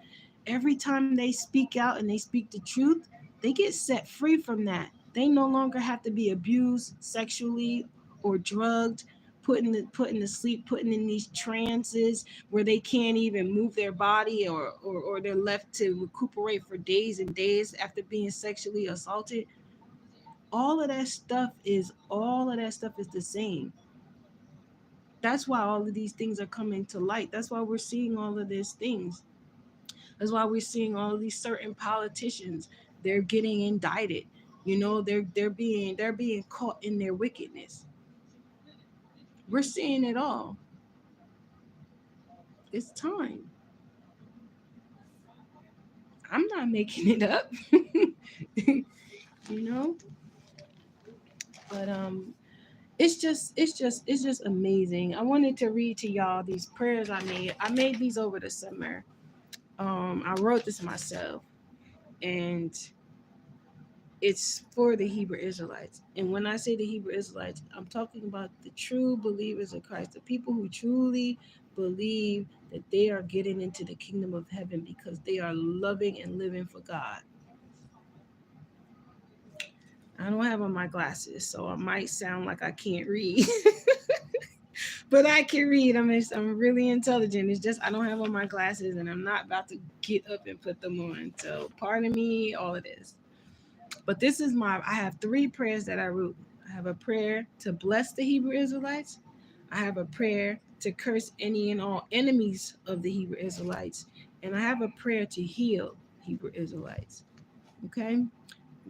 Every time they speak out and they speak the truth, they get set free from that. They no longer have to be abused sexually or drugged, put in the sleep, putting in these trances where they can't even move their body, or they're left to recuperate for days and days after being sexually assaulted. All of that stuff is the same. That's why all of these things are coming to light. That's why we're seeing all of these things. That's why we're seeing all of these certain politicians. They're getting indicted. They're being caught in their wickedness. We're seeing it all. It's time. I'm not making it up. you know but it's just amazing. I wanted to read to y'all these prayers I made these over the summer. I wrote this myself, and it's for the Hebrew Israelites. And when I say the Hebrew Israelites, I'm talking about the true believers of Christ, the people who truly believe that they are getting into the kingdom of heaven because they are loving and living for God. I don't have on my glasses, so I might sound like I can't read. But I can read. I'm really intelligent. It's just I don't have on my glasses, and I'm not about to get up and put them on. So pardon me, all of this. But this is I have three prayers that I wrote. I have a prayer to bless the Hebrew Israelites. I have a prayer to curse any and all enemies of the Hebrew Israelites. And I have a prayer to heal Hebrew Israelites. Okay?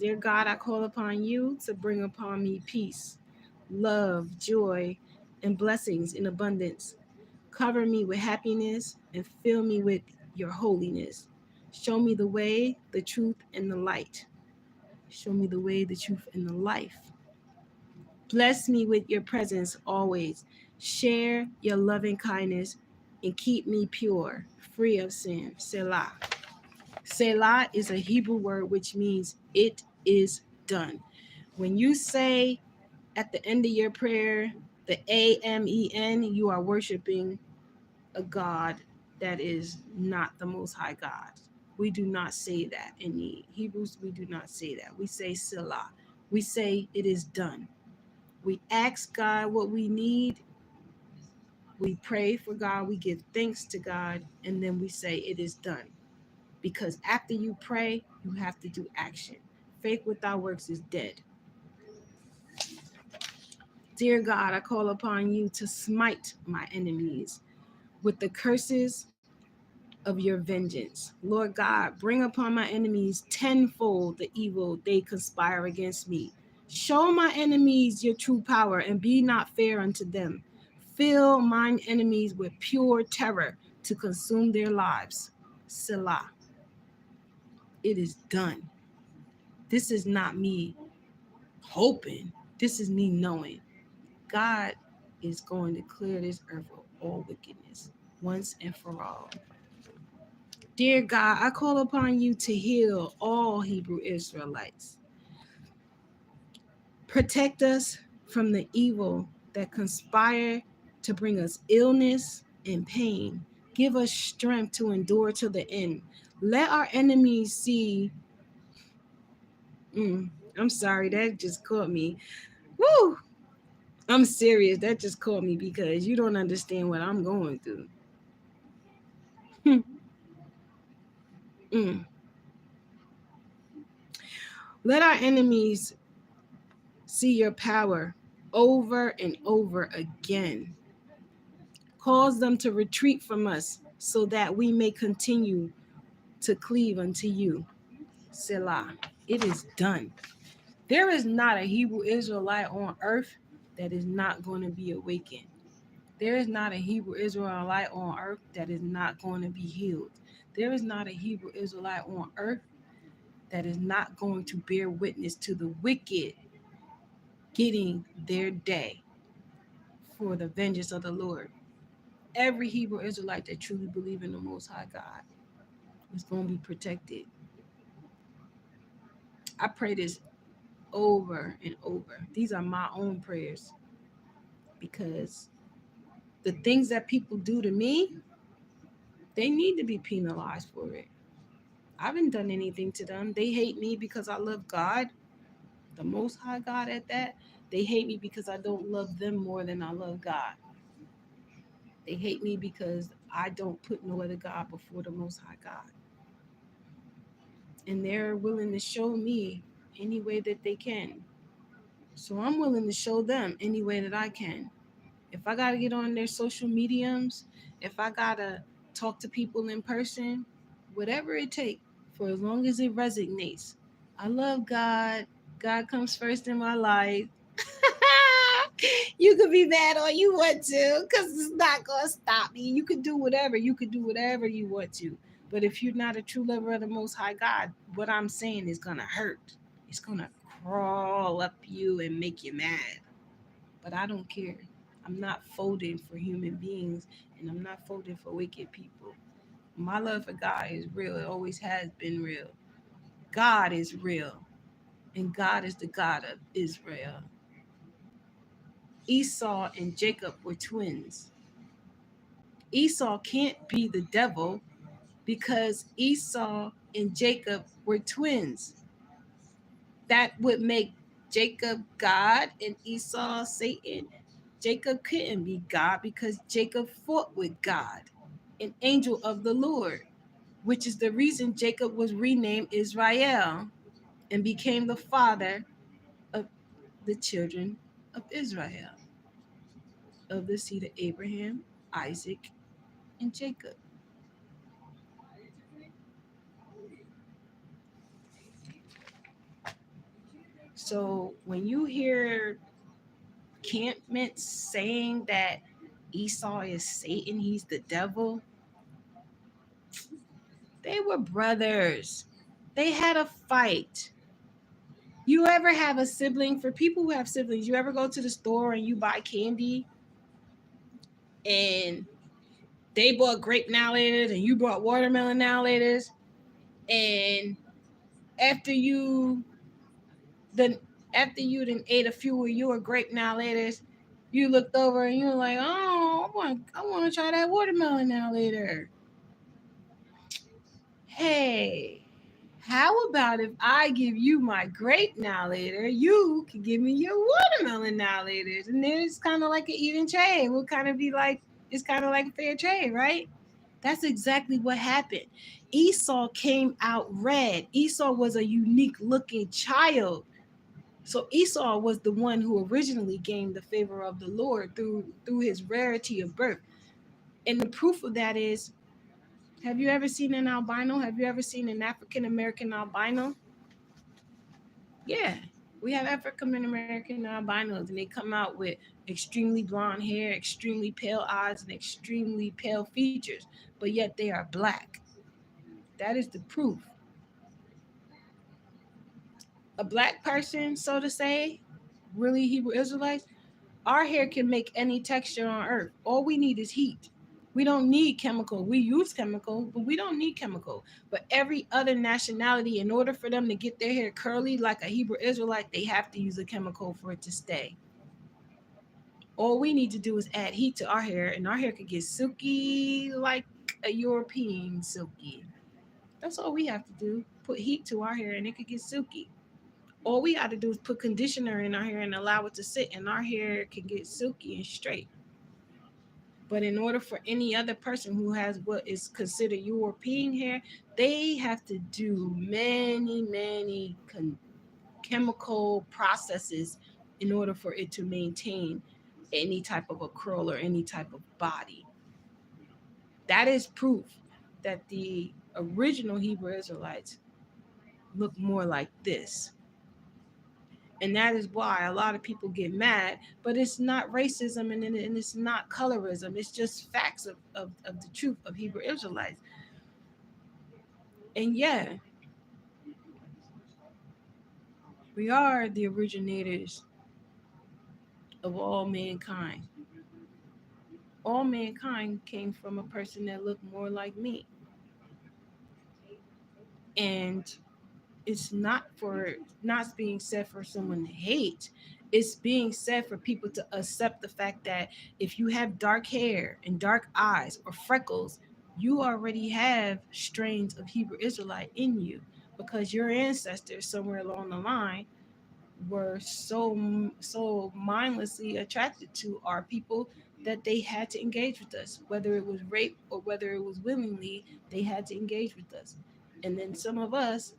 Dear God, I call upon you to bring upon me peace, love, joy, and blessings in abundance. Cover me with happiness and fill me with your holiness. Show me the way, the truth, and the light. Show me the way, the truth, and the life. Bless me with your presence always. Share your loving kindness and keep me pure, free of sin. Selah. Selah is a Hebrew word which means it is done. When you say at the end of your prayer, the Amen, you are worshiping a God that is not the Most High God. We do not say that in the Hebrews. We do not say that. We say Selah. We say it is done. We ask God what we need. We pray for God. We give thanks to God. And then we say it is done. Because after you pray, you have to do action. Faith without works is dead. Dear God, I call upon you to smite my enemies with the curses of your vengeance. Lord God, bring upon my enemies tenfold the evil they conspire against me. Show my enemies your true power and be not fair unto them. Fill mine enemies with pure terror to consume their lives. Selah. It is done. This is not me hoping. This is me knowing. God is going to clear this earth of all wickedness once and for all. Dear God, I call upon you to heal all Hebrew Israelites. Protect us from the evil that conspire to bring us illness and pain. Give us strength to endure to the end. Let our enemies see. I'm sorry, that just caught me. Woo! I'm serious. That just caught me because you don't understand what I'm going through. Mm. Let our enemies see your power over and over again. Cause them to retreat from us so that we may continue to cleave unto you. Selah. It is done. There is not a Hebrew Israelite on earth that is not going to be awakened. There is not a Hebrew Israelite on earth that is not going to be healed. There is not a Hebrew Israelite on earth that is not going to bear witness to the wicked getting their day for the vengeance of the Lord. Every Hebrew Israelite that truly believe in the Most High God is going to be protected. I pray this over and over. These are my own prayers because the things that people do to me, they need to be penalized for it. I haven't done anything to them. They hate me because I love God, the Most High God at that. They hate me because I don't love them more than I love God. They hate me because I don't put no other God before the Most High God. And they're willing to show me any way that they can. So I'm willing to show them any way that I can. If I got to get on their social mediums, if I got to talk to people in person, whatever it takes, for as long as it resonates. I love God. God comes first in my life. You could be mad all you want to because it's not going to stop me. You could do whatever. You could do whatever you want to. But if you're not a true lover of the Most High God, what I'm saying is going to hurt. It's going to crawl up you and make you mad. But I don't care. I'm not folding for human beings and I'm not folding for wicked people. My love for God is real. It always has been real. God is real. And God is the God of Israel. Esau and Jacob were twins. Esau can't be the devil because Esau and Jacob were twins. That would make Jacob God and Esau Satan. Jacob couldn't be God because Jacob fought with God, an angel of the Lord, which is the reason Jacob was renamed Israel and became the father of the children of Israel, of the seed of Abraham, Isaac, and Jacob. So when you hear campments saying that Esau is Satan, he's the devil, they were brothers. They had a fight. You ever have a sibling? For people who have siblings, you ever go to the store and you buy candy and they bought grape now laters and you bought watermelon now laters, and after you then after you then ate a few of your grape now laters, you looked over and you were like, oh, I want to try that watermelon now later. Hey, how about if I give you my grape now later, you can give me your watermelon now later, and then it's kind of like an even trade. We'll kind of be like, it's kind of like a fair trade, right? That's exactly what happened. Esau came out red. Esau was a unique looking child. So Esau was the one who originally gained the favor of the Lord through his rarity of birth. And the proof of that is, have you ever seen an albino? Have you ever seen an African American albino? Yeah. We have African American albinos, and they come out with extremely blonde hair, extremely pale eyes, and extremely pale features, but yet they are black. That is the proof. A black person, so to say, really Hebrew Israelites, our hair can make any texture on earth. All we need is heat. We don't need chemical. We use chemical, but we don't need chemical. But every other nationality, in order for them to get their hair curly like a Hebrew Israelite, they have to use a chemical for it to stay. All we need to do is add heat to our hair, and our hair could get silky like a European silky. That's all we have to do. Put heat to our hair, and it could get silky. All we got to do is put conditioner in our hair and allow it to sit, and our hair can get silky and straight. But in order for any other person who has what is considered European hair, they have to do many chemical processes in order for it to maintain any type of a curl or any type of body. That is proof that the original Hebrew Israelites look more like this. And that is why a lot of people get mad, but it's not racism, and it's not colorism. It's just facts of the truth of Hebrew Israelites. And yeah, we are the originators of all mankind. All mankind came from a person that looked more like me. And it's not for not being said for someone to hate. It's being said for people to accept the fact that if you have dark hair and dark eyes or freckles, you already have strains of Hebrew Israelite in you, because your ancestors somewhere along the line were so mindlessly attracted to our people that they had to engage with us, whether it was rape or whether it was willingly. They had to engage with us. And then some of us,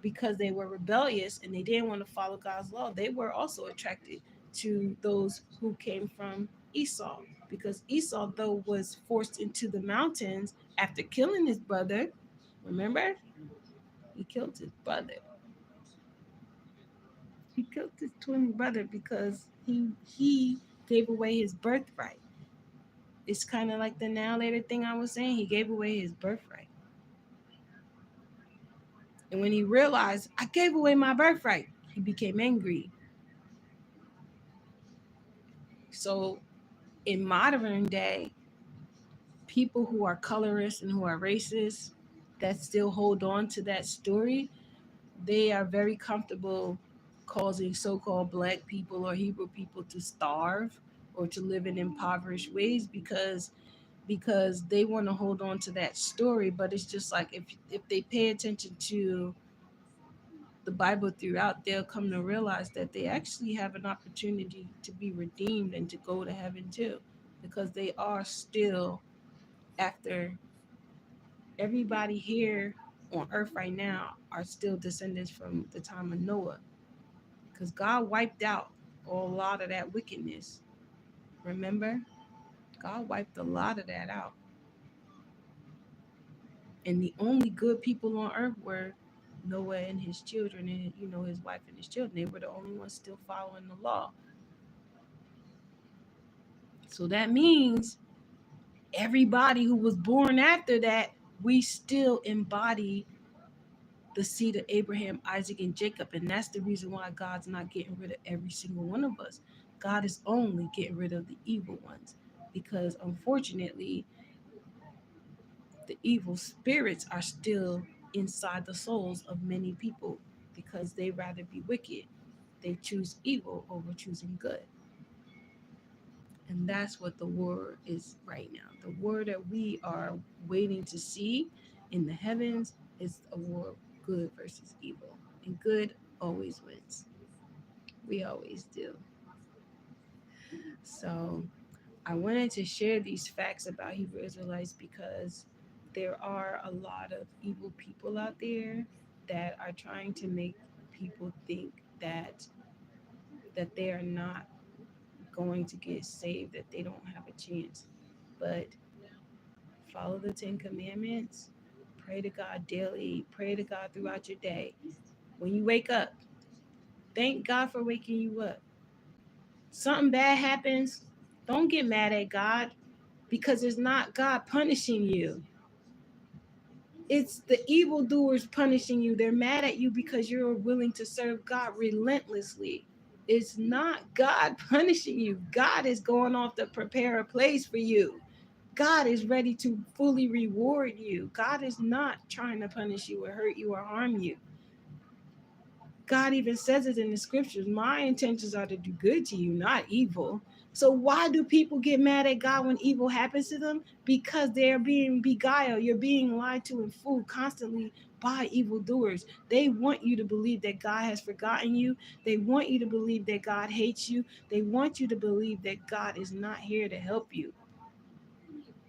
because they were rebellious and they didn't want to follow God's law, they were also attracted to those who came from Esau. Because Esau, though, was forced into the mountains after killing his brother. Remember? He killed his brother. He killed his twin brother because he gave away his birthright. It's kind of like the now later thing I was saying. He gave away his birthright. And when he realized, I gave away my birthright, he became angry. So in modern day, people who are colorists and who are racist that still hold on to that story, they are very comfortable causing so-called black people or Hebrew people to starve or to live in impoverished ways because they want to hold on to that story. But it's just like, if they pay attention to the Bible throughout, they'll come to realize that they actually have an opportunity to be redeemed and to go to heaven too, because they are still, after everybody here on earth right now are still descendants from the time of Noah, because God wiped out a lot of that wickedness. Remember? God wiped a lot of that out. And the only good people on earth were Noah and his children, and his wife and his children, they were the only ones still following the law. So that means everybody who was born after that, we still embody the seed of Abraham, Isaac, and Jacob. And that's the reason why God's not getting rid of every single one of us. God is only getting rid of the evil ones, because unfortunately, the evil spirits are still inside the souls of many people because they rather be wicked. They choose evil over choosing good. And that's what the war is right now. The war that we are waiting to see in the heavens is a war of good versus evil. And good always wins. We always do. So I wanted to share these facts about Hebrew Israelites because there are a lot of evil people out there that are trying to make people think that they are not going to get saved, that they don't have a chance. But follow the 10 Commandments, pray to God daily, pray to God throughout your day. When you wake up, thank God for waking you up. Something bad happens, don't get mad at God, because it's not God punishing you. It's the evildoers punishing you. They're mad at you because you're willing to serve God relentlessly. It's not God punishing you. God is going off to prepare a place for you. God is ready to fully reward you. God is not trying to punish you or hurt you or harm you. God even says it in the scriptures. My intentions are to do good to you, not evil. So why do people get mad at God when evil happens to them? Because they're being beguiled. You're being lied to and fooled constantly by evildoers. They want you to believe that God has forgotten you. They want you to believe that God hates you. They want you to believe that God is not here to help you.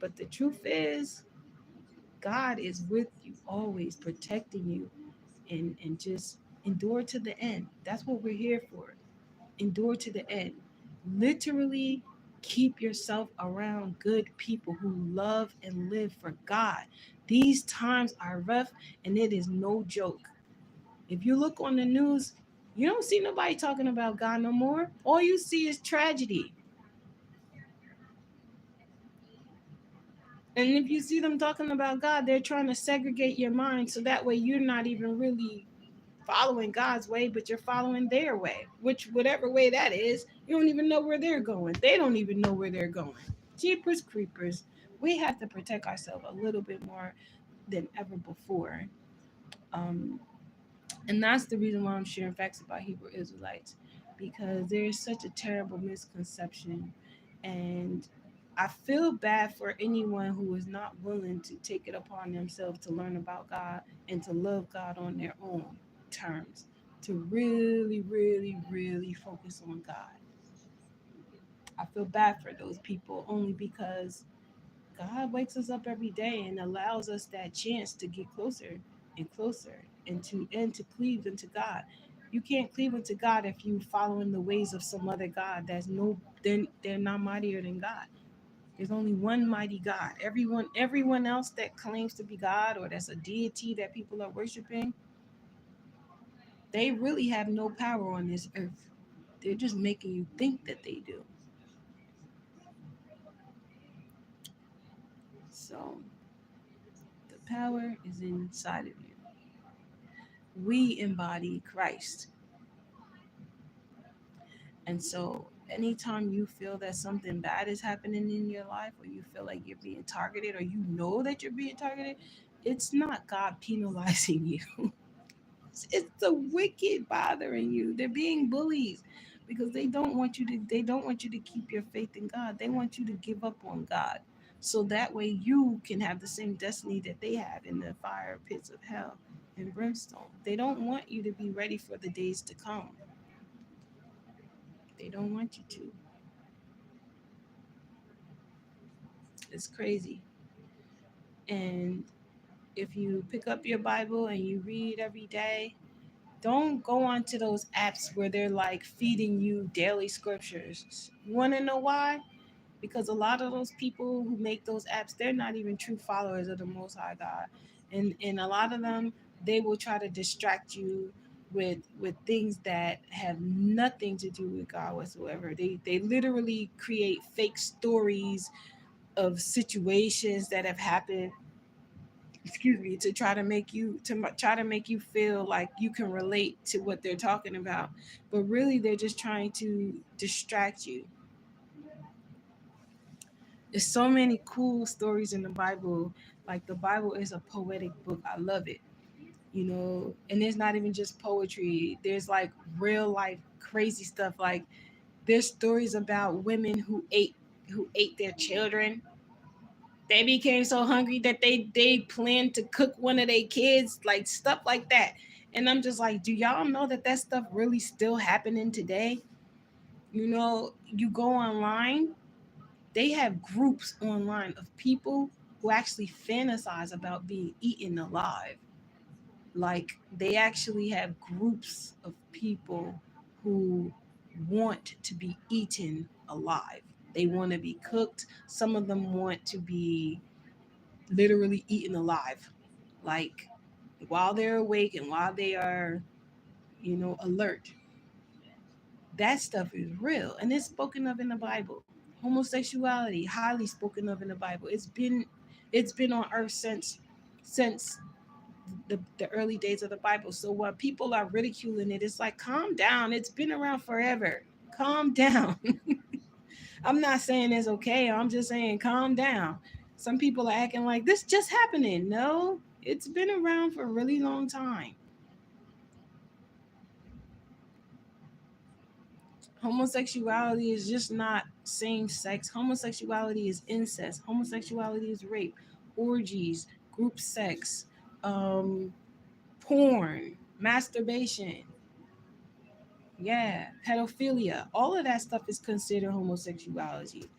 But the truth is, God is with you, always protecting you, and just endure to the end. That's what we're here for. Endure to the end. Literally keep yourself around good people who love and live for God. These times are rough, and it is no joke. If you look on the news, you don't see nobody talking about God no more. All you see is tragedy. And if you see them talking about God, they're trying to segregate your mind so that way you're not even really following God's way, but you're following their way, which whatever way that is, you don't even know where they're going. They don't even know where they're going. Jeepers creepers. We have to protect ourselves a little bit more than ever before. Um, and that's the reason why I'm sharing facts about Hebrew Israelites, because there is such a terrible misconception. And I feel bad for anyone who is not willing to take it upon themselves to learn about God and to love God on their own terms, to really, really, really focus on God. I feel bad for those people only because God wakes us up every day and allows us that chance to get closer and closer and to cleave unto God. You can't cleave unto God if you following the ways of some other God. They're not mightier than God. There's only one mighty God. Everyone else that claims to be God or that's a deity that people are worshiping, they really have no power on this earth. They're just making you think that they do. So the power is inside of you. We embody Christ. And so anytime you feel that something bad is happening in your life, or you feel like you're being targeted, or you know that you're being targeted, it's not God penalizing you. It's the wicked bothering you. They're being bullies because they don't want you to keep your faith in God. They want you to give up on God. So that way you can have the same destiny that they have in the fire pits of hell and brimstone. They don't want you to be ready for the days to come. They don't want you to. It's crazy. And if you pick up your Bible and you read every day, don't go onto those apps where they're like feeding you daily scriptures. You want to know why? Because a lot of those people who make those apps, they're not even true followers of the Most High God. And a lot of them they will try to distract you with things that have nothing to do with God whatsoever. They literally create fake stories of situations that have happened, excuse me, to try to make you feel like you can relate to what they're talking about, but really they're just trying to distract you. There's so many cool stories in the Bible. Like, the Bible is a poetic book. I love it. And it's not even just poetry. There's like real life crazy stuff. Like, there's stories about women who ate their children. They became so hungry that they planned to cook one of their kids, like stuff like that. And I'm just like, do y'all know that that stuff really still happening today? You go online, they have groups online of people who actually fantasize about being eaten alive. Like, they actually have groups of people who want to be eaten alive. They want to be cooked. Some of them want to be literally eaten alive. Like, while they're awake and while they are, alert. That stuff is real and it's spoken of in the Bible. Homosexuality, highly spoken of in the Bible. It's been on earth since the early days of the Bible. So when people are ridiculing it, it's like, calm down. It's been around forever. Calm down. I'm not saying it's okay. I'm just saying calm down. Some people are acting like this just happening. No, it's been around for a really long time. Homosexuality is just not same sex. Homosexuality is incest. Homosexuality is rape, orgies, group sex, um, porn, masturbation, yeah, pedophilia. All of that stuff is considered homosexuality.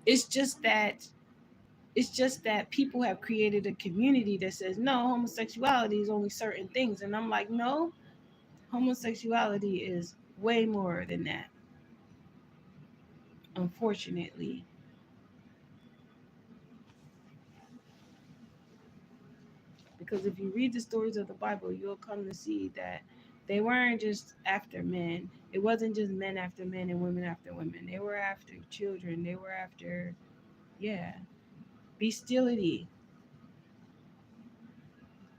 It's just that it's just that people have created a community that says no, homosexuality is only certain things, and I'm like, no, homosexuality is way more than that. Unfortunately, because if you read the stories of the Bible, you'll come to see that they weren't just after men. It wasn't just men after men and women after women. They were after children. They were after, yeah, bestiality.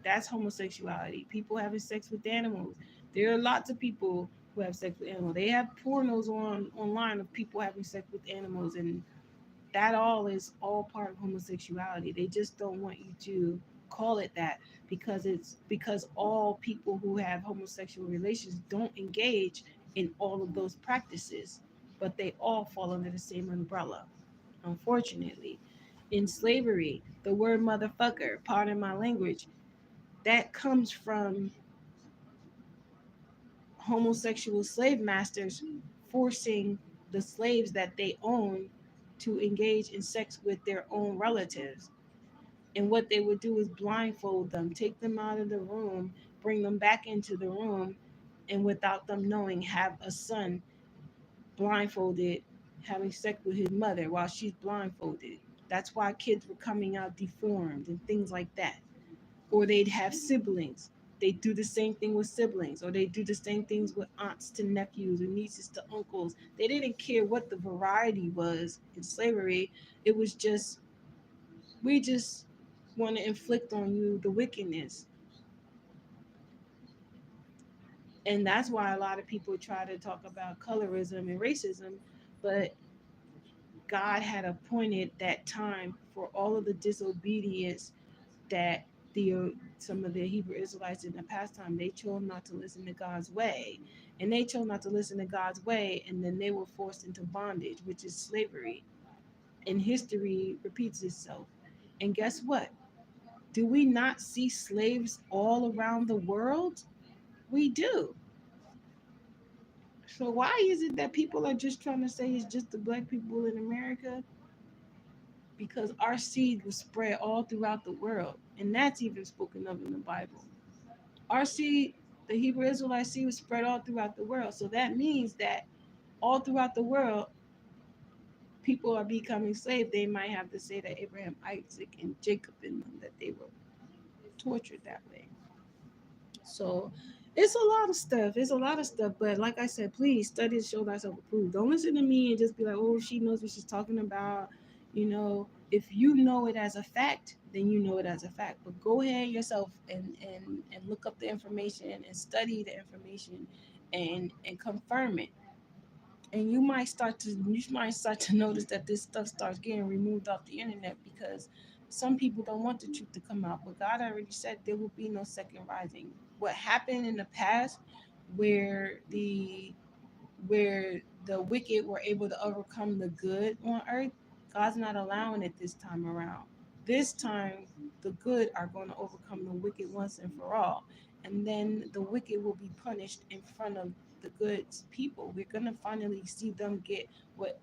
That's homosexuality. People having sex with animals. There are lots of people who have sex with animals. They have pornos online of people having sex with animals, and that all is all part of homosexuality. They just don't want you to call it that because all people who have homosexual relations don't engage in all of those practices, but they all fall under the same umbrella. Unfortunately, in slavery, the word motherfucker, pardon my language, that comes from homosexual slave masters forcing the slaves that they own to engage in sex with their own relatives. And what they would do is blindfold them, take them out of the room, bring them back into the room, and without them knowing, have a son blindfolded having sex with his mother while she's blindfolded. That's why kids were coming out deformed and things like that. Or they'd have siblings. They do the same thing with siblings, or they do the same things with aunts to nephews or nieces to uncles. They didn't care what the variety was in slavery. It was just, we just want to inflict on you the wickedness. And that's why a lot of people try to talk about colorism and racism, but God had appointed that time for all of the disobedience that some of the Hebrew Israelites in the past time, they chose not to listen to God's way. And they chose not to listen to God's way, and then they were forced into bondage, which is slavery. And history repeats itself. And guess what? Do we not see slaves all around the world? We do. So why is it that people are just trying to say it's just the black people in America? Because our seed was spread all throughout the world. And that's even spoken of in the Bible. Our seed, the Hebrew Israelite seed, was spread all throughout the world. So that means that all throughout the world, people are becoming slaves. They might have to say that Abraham, Isaac, and Jacob in them, that they were tortured that way. So it's a lot of stuff. It's a lot of stuff. But like I said, please study to show thyself approved. Don't listen to me and just be like, oh, she knows what she's talking about. If you know it as a fact, then you know it as a fact. But go ahead yourself and look up the information and study the information and confirm it. And you might start to notice that this stuff starts getting removed off the internet because some people don't want the truth to come out. But God already said there will be no second rising. What happened in the past, where the wicked were able to overcome the good on earth, God's not allowing it this time around. This time, the good are going to overcome the wicked once and for all. And then the wicked will be punished in front of the good people. We're going to finally see them get what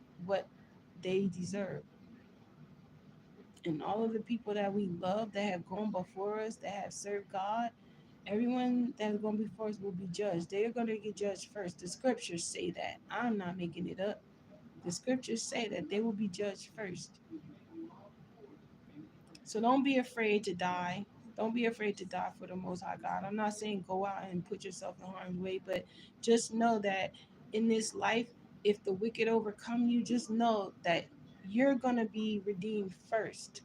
they deserve. And all of the people that we love that have gone before us, that have served God, everyone that is going before us will be judged. They are going to get judged first. The scriptures say that. I'm not making it up. The scriptures say that they will be judged first. So don't be afraid to die. Don't be afraid to die for the Most High God. I'm not saying go out and put yourself in harm's way, but just know that in this life, if the wicked overcome you, just know that you're going to be redeemed first.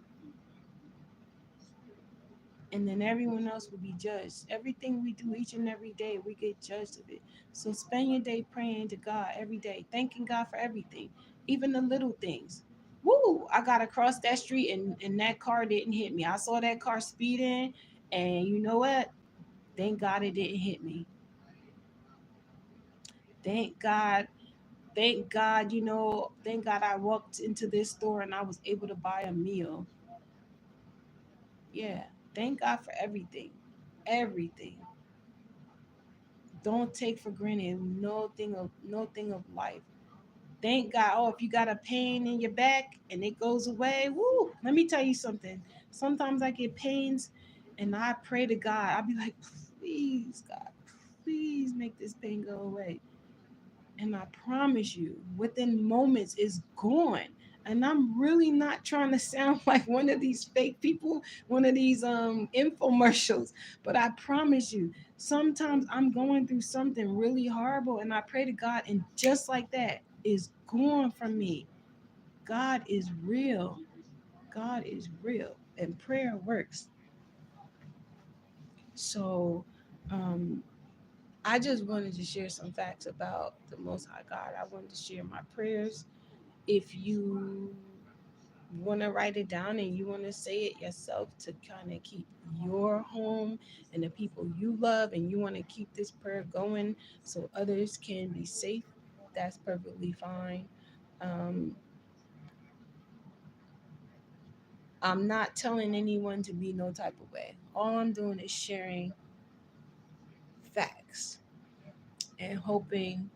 And then everyone else will be judged. Everything we do each and every day, we get judged of it. So spend your day praying to God every day, thanking God for everything, even the little things. Woo! I got across that street and that car didn't hit me. I saw that car speeding, and you know what? Thank God it didn't hit me. Thank God. Thank God, thank God I walked into this store and I was able to buy a meal. Yeah. Thank God for everything. Everything. Don't take for granted no thing of life. Thank God. Oh, if you got a pain in your back and it goes away, woo. Let me tell you something. Sometimes I get pains and I pray to God. I'll be like, please, God, please make this pain go away. And I promise you, within moments, it's gone. And I'm really not trying to sound like one of these fake people, one of these infomercials, but I promise you, sometimes I'm going through something really horrible, and I pray to God, and just like that, is gone from me. God is real. God is real, and prayer works. So, um, I just wanted to share some facts about the Most High God. I wanted to share my prayers. If you want to write it down and you want to say it yourself to kind of keep your home and the people you love, and you want to keep this prayer going so others can be safe, that's perfectly fine. Um, I'm not telling anyone to be no type of way. All I'm doing is sharing facts and hoping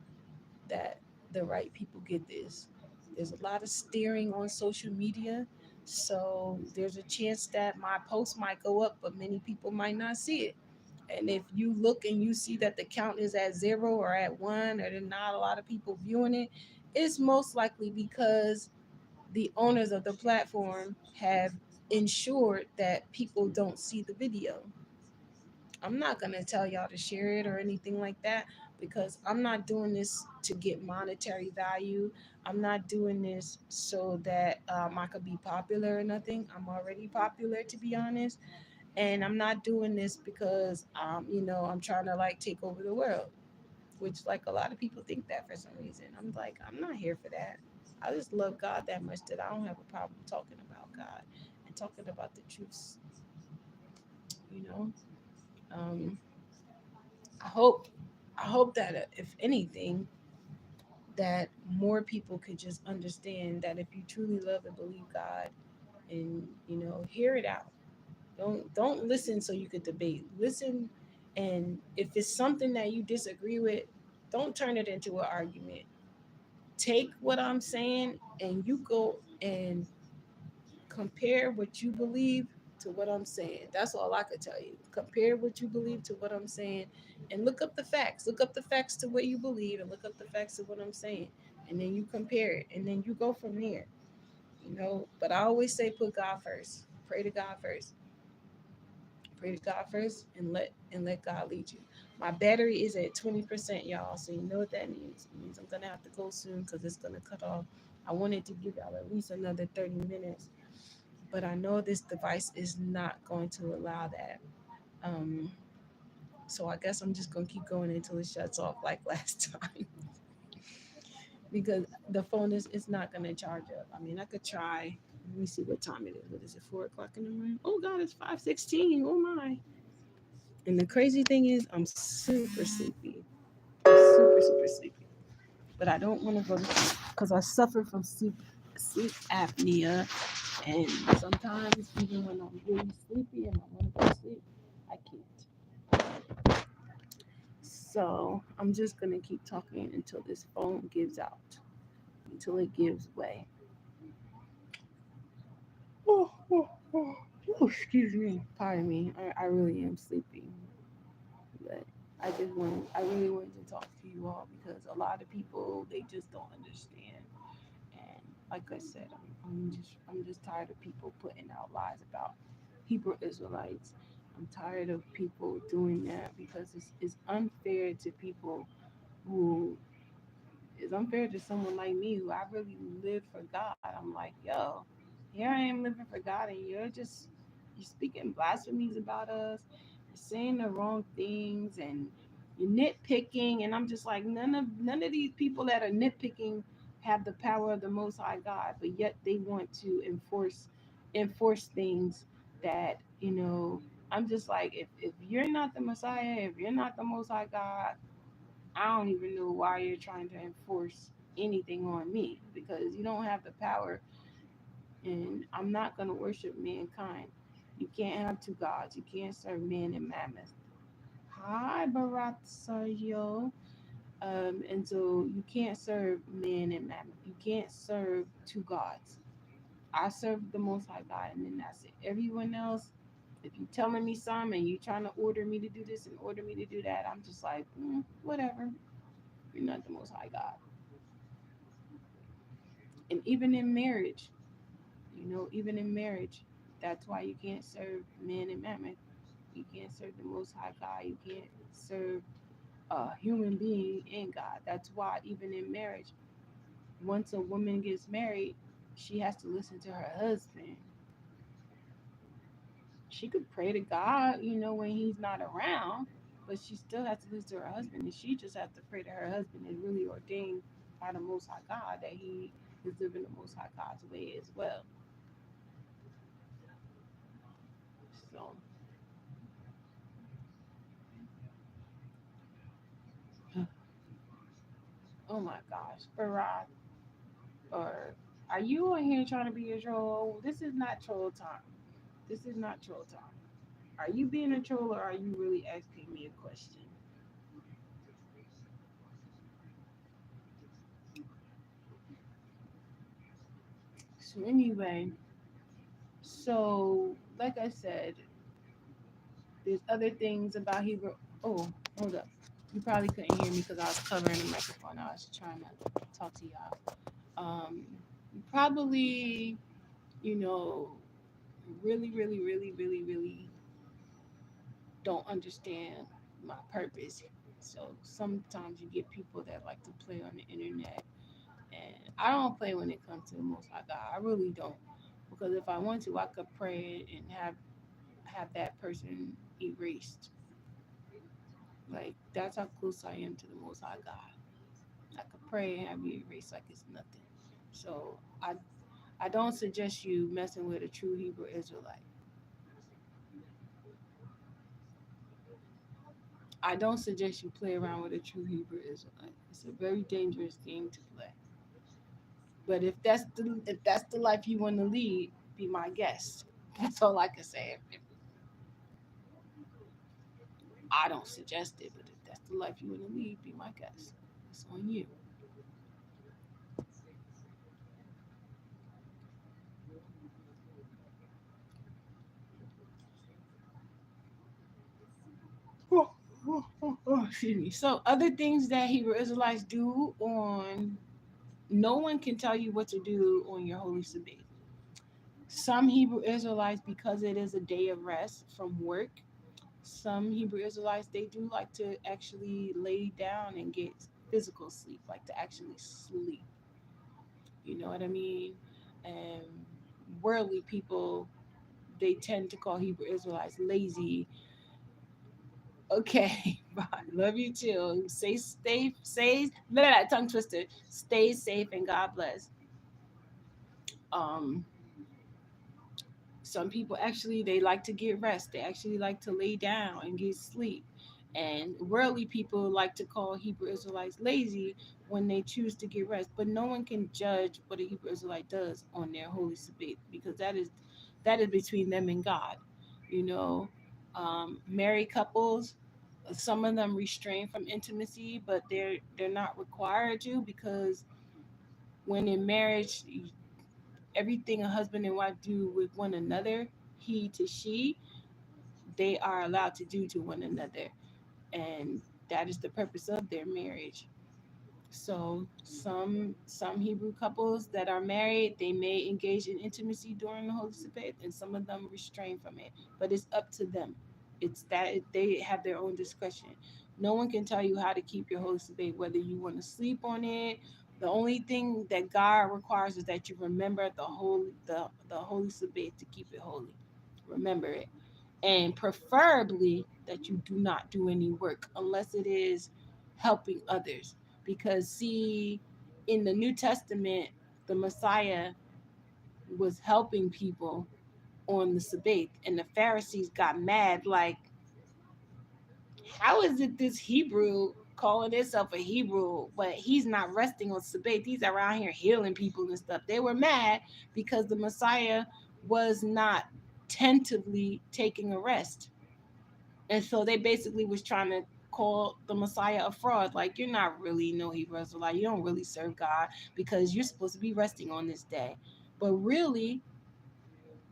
that the right people get this. There's a lot of steering on social media, so there's a chance that my post might go up, but many people might not see it. And if you look and you see that the count is at 0 or at 1, or there's not a lot of people viewing it, it's most likely because the owners of the platform have ensured that people don't see the video. I'm not going to tell y'all to share it or anything like that, because I'm not doing this to get monetary value. I'm not doing this so that I could be popular or nothing. I'm already popular, to be honest. And I'm not doing this because, I'm trying to like take over the world, which like a lot of people think that for some reason. I'm like, I'm not here for that. I just love God that much that I don't have a problem talking about God and talking about the truths, you know. Um, I hope I hope that if anything, that more people could just understand that if you truly love and believe God, and hear it out. Don't listen so you could debate. Listen, and if it's something that you disagree with, don't turn it into an argument. Take what I'm saying and you go and compare what you believe to what I'm saying. That's all I could tell you. Compare what you believe to what I'm saying, and look up the facts. Look up the facts to what you believe, and look up the facts to what I'm saying. And then you compare it, and then you go from there. But I always say put God first. Pray to God first. pray to God first and let God lead you. My battery is at 20%, y'all. So you know what that means. It means I'm gonna have to go soon because it's gonna cut off. I wanted to give y'all at least another 30 minutes, but I know this device is not going to allow that. Um, so I guess I'm just gonna keep going until it shuts off like last time because the phone is not gonna charge up. I mean, I could try. Let me see what time it is. What is it? 4 o'clock in the morning? Oh God, it's 5:16. Oh my! And the crazy thing is, I'm super sleepy. I'm super sleepy. But I don't want to go to sleep because I suffer from sleep apnea, and sometimes even when I'm really sleepy and I want to go to sleep, I can't. So I'm just gonna keep talking until this phone gives out, until it gives way. Oh, oh, oh. Oh, excuse me. Pardon me. I really am sleepy. But I really wanted to talk to you all because a lot of people, they just don't understand. And like I said, I'm just tired of people putting out lies about Hebrew Israelites. I'm tired of people doing that because it's unfair to people who is unfair to someone like me who I really live for God. I'm like, yo, here I am living for God, and you're speaking blasphemies about us, you're saying the wrong things, and you're nitpicking, and I'm just like, none of these people that are nitpicking have the power of the Most High God, but yet they want to enforce things that I'm just like, if you're not the Messiah, if you're not the Most High God, I don't even know why you're trying to enforce anything on me because you don't have the power, and I'm not going to worship mankind. You can't have two gods. You can't serve man and mammoth. Hi, Bharat Sarjo. And so you can't serve man and mammoth. You can't serve two gods. I serve the Most High God, and then that's it. Everyone else, if you're telling me something and you're trying to order me to do this and order me to do that, I'm just like, whatever. You're not the Most High God. And even in marriage, that's why you can't serve man and mammon. You can't serve the Most High God. You can't serve a human being and God. That's why even in marriage, once a woman gets married, she has to listen to her husband. She could pray to God, when he's not around, but she still has to listen to her husband, and she just has to pray to her husband and really ordain by the Most High God that he is living the Most High God's way as well. So, oh my gosh, Farad, or are you on here trying to be a troll? This is not troll time. This is not troll time. Are you being a troll or are you really asking me a question? So anyway, so like I said, there's other things about Hebrew. Oh, hold up. You probably couldn't hear me because I was covering the microphone. I was trying to talk to y'all. You probably, you know, really, really, really, really, really don't understand my purpose. So sometimes you get people that like to play on the internet, and I don't play when it comes to the Most High God. I really don't, because if I want to, I could pray and have that person erased. Like that's how close I am to the Most High God. I could pray and have you erased like it's nothing. So I don't suggest you messing with a true Hebrew Israelite. I don't suggest you play around with a true Hebrew Israelite. It's a very dangerous game to play. But if that's the life you want to lead, be my guest. That's all I can say. I don't suggest it, but if that's the life you want to lead, be my guest. It's on you. Excuse me. So other things that Hebrew Israelites do on no one can tell you what to do on your holy Sabbath. Some Hebrew Israelites, because it is a day of rest from work, Some Hebrew Israelites, they do like to actually lay down and get physical sleep, like to actually sleep. You know what I mean? And worldly people, they tend to call Hebrew Israelites lazy. Okay, bye. Love you too. Stay, blah, blah, blah, tongue twister. Stay safe and God bless. Um, some people actually, they like to get rest. They actually like to lay down and get sleep. And worldly people like to call Hebrew Israelites lazy when they choose to get rest. But no one can judge what a Hebrew Israelite does on their holy Sabbath, because that is between them and God. You know, married couples, some of them restrain from intimacy, but they're not required to, because when in marriage, everything a husband and wife do with one another, he to she, they are allowed to do to one another, and that is the purpose of their marriage. So some Hebrew couples that are married, they may engage in intimacy during the Holy Sabbath, and some of them restrain from it. But it's up to them. It's that they have their own discretion. No one can tell you how to keep your Holy Sabbath, whether you want to sleep on it. The only thing that God requires is that you remember the Holy Sabbath to keep it holy. Remember it, and preferably that you do not do any work unless it is helping others. Because, see, in the New Testament, the Messiah was helping people on the Sabbath, and the Pharisees got mad like, how is it this Hebrew calling himself a Hebrew, but he's not resting on Sabbath? He's around here healing people and stuff. They were mad because the Messiah was not tentatively taking a rest. And so they basically was trying to call the Messiah a fraud. Like, you're not really no Hebrew Israelite. You don't really serve God because you're supposed to be resting on this day. But really,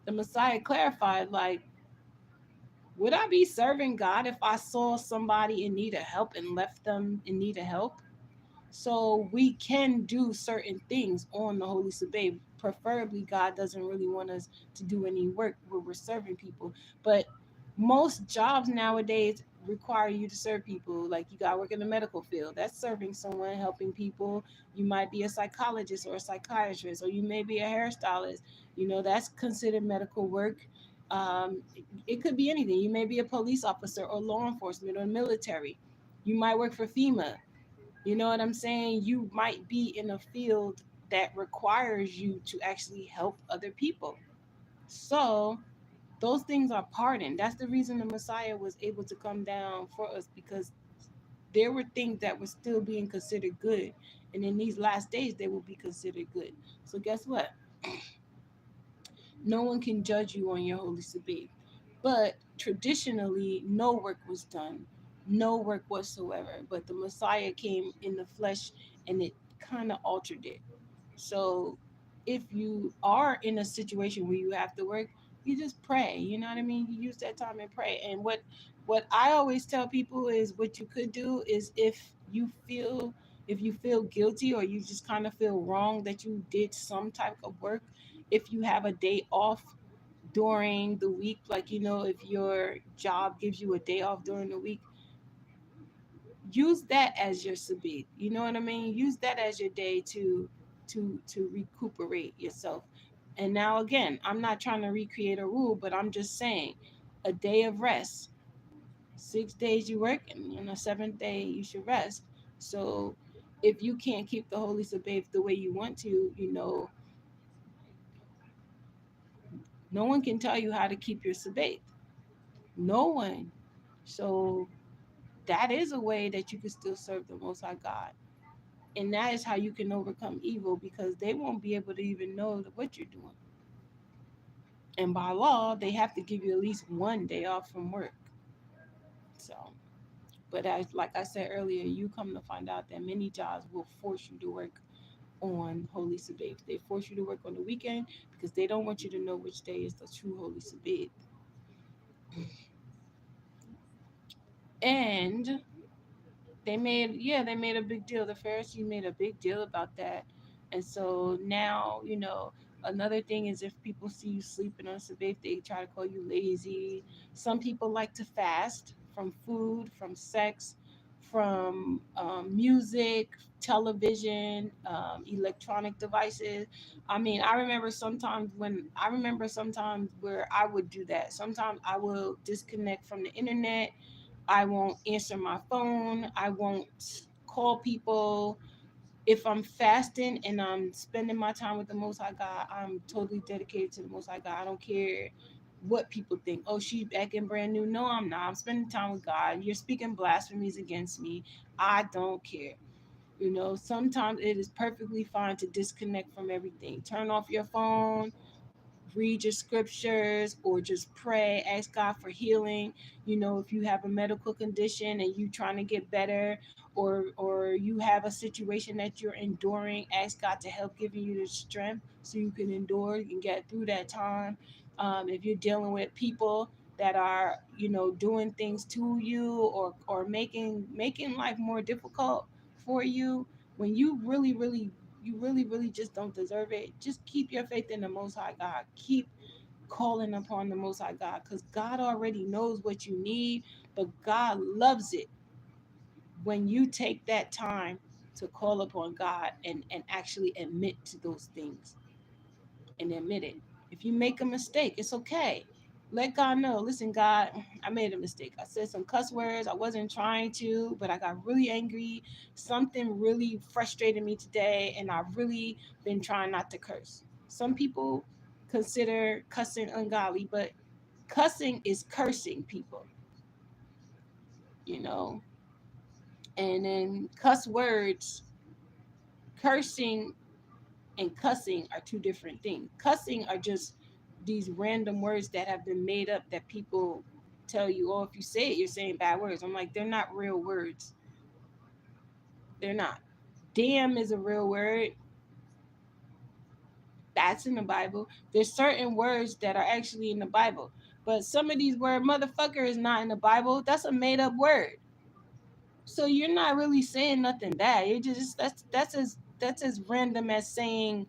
the Messiah clarified, like, would I be serving God if I saw somebody in need of help and left them in need of help? So we can do certain things on the Holy Sabbath. Preferably, God doesn't really want us to do any work where we're serving people. But most jobs nowadays require you to serve people. Like, you got to work in the medical field. That's serving someone, helping people. You might be a psychologist or a psychiatrist, or you may be a hairstylist. That's considered medical work. It could be anything. You may be a police officer or law enforcement or military. You might work for FEMA. You know what I'm saying? You might be in a field that requires you to actually help other people. So those things are pardoned. That's the reason the Messiah was able to come down for us, because there were things that were still being considered good. And in these last days, they will be considered good. So guess what? No one can judge you on your holy Sabbath. But traditionally, no work was done, no work whatsoever. But the Messiah came in the flesh, and it kind of altered it. So if you are in a situation where you have to work, you just pray. You know what I mean? You use that time and pray. And what I always tell people is, what you could do is, if you feel guilty, or you just kind of feel wrong that you did some type of work, if you have a day off during the week, like, if your job gives you a day off during the week, use that as your sabbath. You know what I mean? Use that as your day to recuperate yourself. And now, again, I'm not trying to recreate a rule, but I'm just saying, a day of rest. 6 days you work, and on the seventh day you should rest. So if you can't keep the holy sabbath the way you want to, no one can tell you how to keep your sabbath. No one. So that is a way that you can still serve the Most High God. And that is how you can overcome evil, because they won't be able to even know what you're doing. And by law, they have to give you at least one day off from work. So, but as like I said earlier, you come to find out that many jobs will force you to work on Holy Sabbath. They force you to work on the weekend because they don't want you to know which day is the true Holy Sabbath. And they made a big deal. The Pharisees made a big deal about that. And so now, Another thing is if people see you sleeping on sabbath, they try to call you lazy. Some people like to fast from food, from sex, from music, television, electronic devices. I mean, I remember sometimes where I would do that. Sometimes I will disconnect from the internet. I won't answer my phone. I won't call people. If I'm fasting and I'm spending my time with the Most High God, I'm totally dedicated to the Most High God. I don't care what people think. Oh, she's acting brand new. No, I'm not. I'm spending time with God. You're speaking blasphemies against me. I don't care. Sometimes it is perfectly fine to disconnect from everything. Turn off your phone, read your scriptures, or just pray, ask God for healing. If you have a medical condition and you trying to get better, or you have a situation that you're enduring, ask God to help giving you the strength so you can endure and get through that time. If you're dealing with people that are doing things to you, or making life more difficult for you, when you really just don't deserve it, just keep your faith in the Most High God. Keep calling upon the Most High God, because God already knows what you need, but God loves it when you take that time to call upon God, and actually admit to those things, and admit it. If you make a mistake, it's okay. Let God know. Listen, God, I made a mistake. I said some cuss words. I wasn't trying to, but I got really angry. Something really frustrated me today, and I've really been trying not to curse. Some people consider cussing ungodly, but cussing is cursing people, you know. And then cursing and cussing are two different things. Cussing are just these random words that have been made up that people tell you, oh, if you say it, you're saying bad words. I'm like, they're not real words. They're not. Damn is a real word. That's in the Bible. There's certain words that are actually in the Bible. But some of these words, motherfucker is not in the Bible. That's a made up word. So you're not really saying nothing bad. You're just that's as random as saying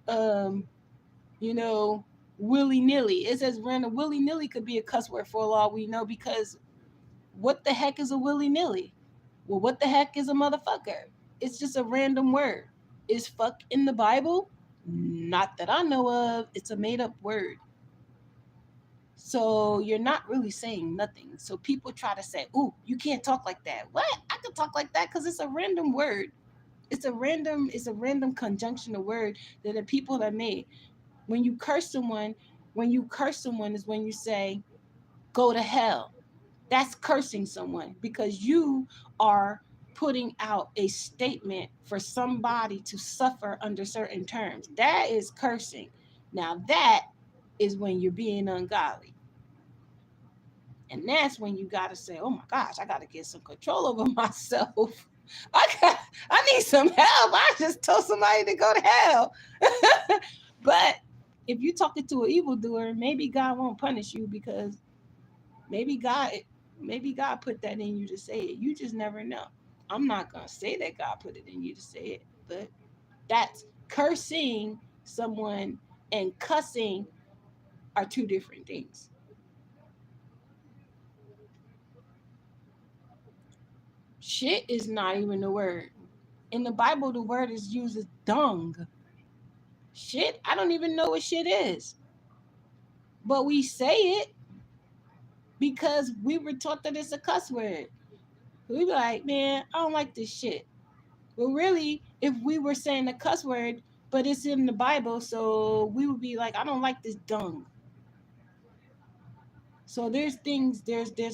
um you know, willy nilly. It's as random. Willy nilly could be a cuss word for all we know, because what the heck is a willy nilly? Well, what the heck is a motherfucker? It's just a random word. Is fuck in the Bible? Not that I know of. It's a made up word. So you're not really saying nothing. So people try to say, "Ooh, you can't talk like that." What? I can talk like that because it's a random word. It's a random conjunction of word that the people that made. When you curse someone, is when you say, go to hell. That's cursing someone, because you are putting out a statement for somebody to suffer under certain terms. That is cursing. Now, that is when you're being ungodly. And that's when you got to say, oh my gosh, I got to get some control over myself. I got, I need some help. I just told somebody to go to hell. But if you're talking to an evildoer, maybe God won't punish you, because maybe God maybe God put that in you to say it. You just never know. I'm not gonna say that God put it in you to say it, but that's cursing someone and cussing are two different things. Shit is not even a word. In the Bible, the word is used as dung. Shit, I don't even know what shit is. But we say it because we were taught that it's a cuss word. We be like, man, I don't like this shit. Well, really, if we were saying a cuss word, but it's in the Bible, so we would be like, I don't like this dung. So there's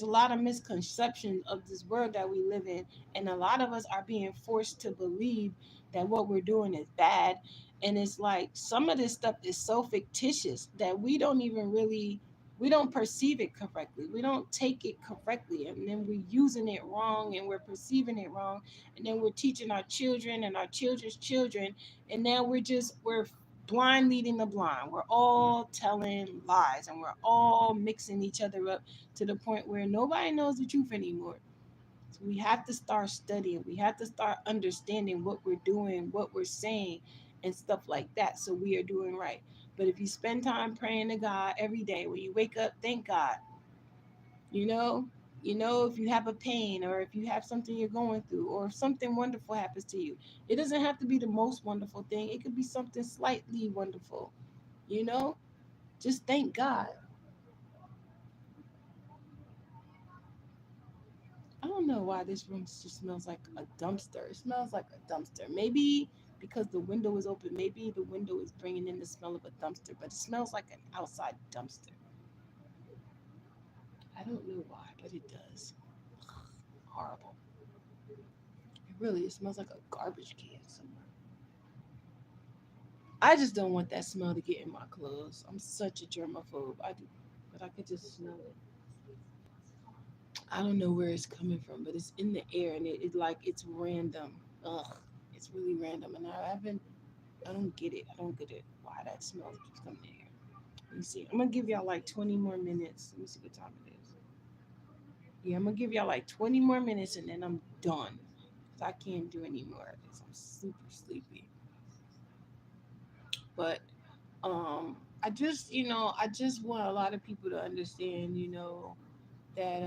a lot of misconceptions of this world that we live in, and a lot of us are being forced to believe that what we're doing is bad. And it's like some of this stuff is so fictitious that we don't perceive it correctly. We don't take it correctly, and then we're using it wrong, and we're perceiving it wrong, and then we're teaching our children and our children's children, and now we're blind leading the blind. We're all telling lies, and we're all mixing each other up to the point where nobody knows the truth anymore. So we have to start studying. We have to start understanding what we're doing, what we're saying, and stuff like that. So we are doing right. But if you spend time praying to God every day, when you wake up, thank God. You know, if you have a pain or if you have something you're going through or if something wonderful happens to you, it doesn't have to be the most wonderful thing. It could be something slightly wonderful. You know, just thank God. I don't know why this room just smells like a dumpster. It smells like a dumpster. Maybe because the window is open. Maybe the window is bringing in the smell of a dumpster, but it smells like an outside dumpster. I don't know why, but it does. Horrible. It smells like a garbage can somewhere. I just don't want that smell to get in my clothes. I'm such a germaphobe. I do, but I could just smell it. I don't know where it's coming from, but it's in the air and it like it's random. Ugh, it's really random, and I don't get it. I don't get it. Why that smell keeps coming in here. Let me see. I'm gonna give y'all like 20 more minutes. Let me see what time it is. Yeah, I'm gonna give y'all like 20 more minutes and then I'm done. Cause I can't do any more because I'm super sleepy. But I just want a lot of people to understand, that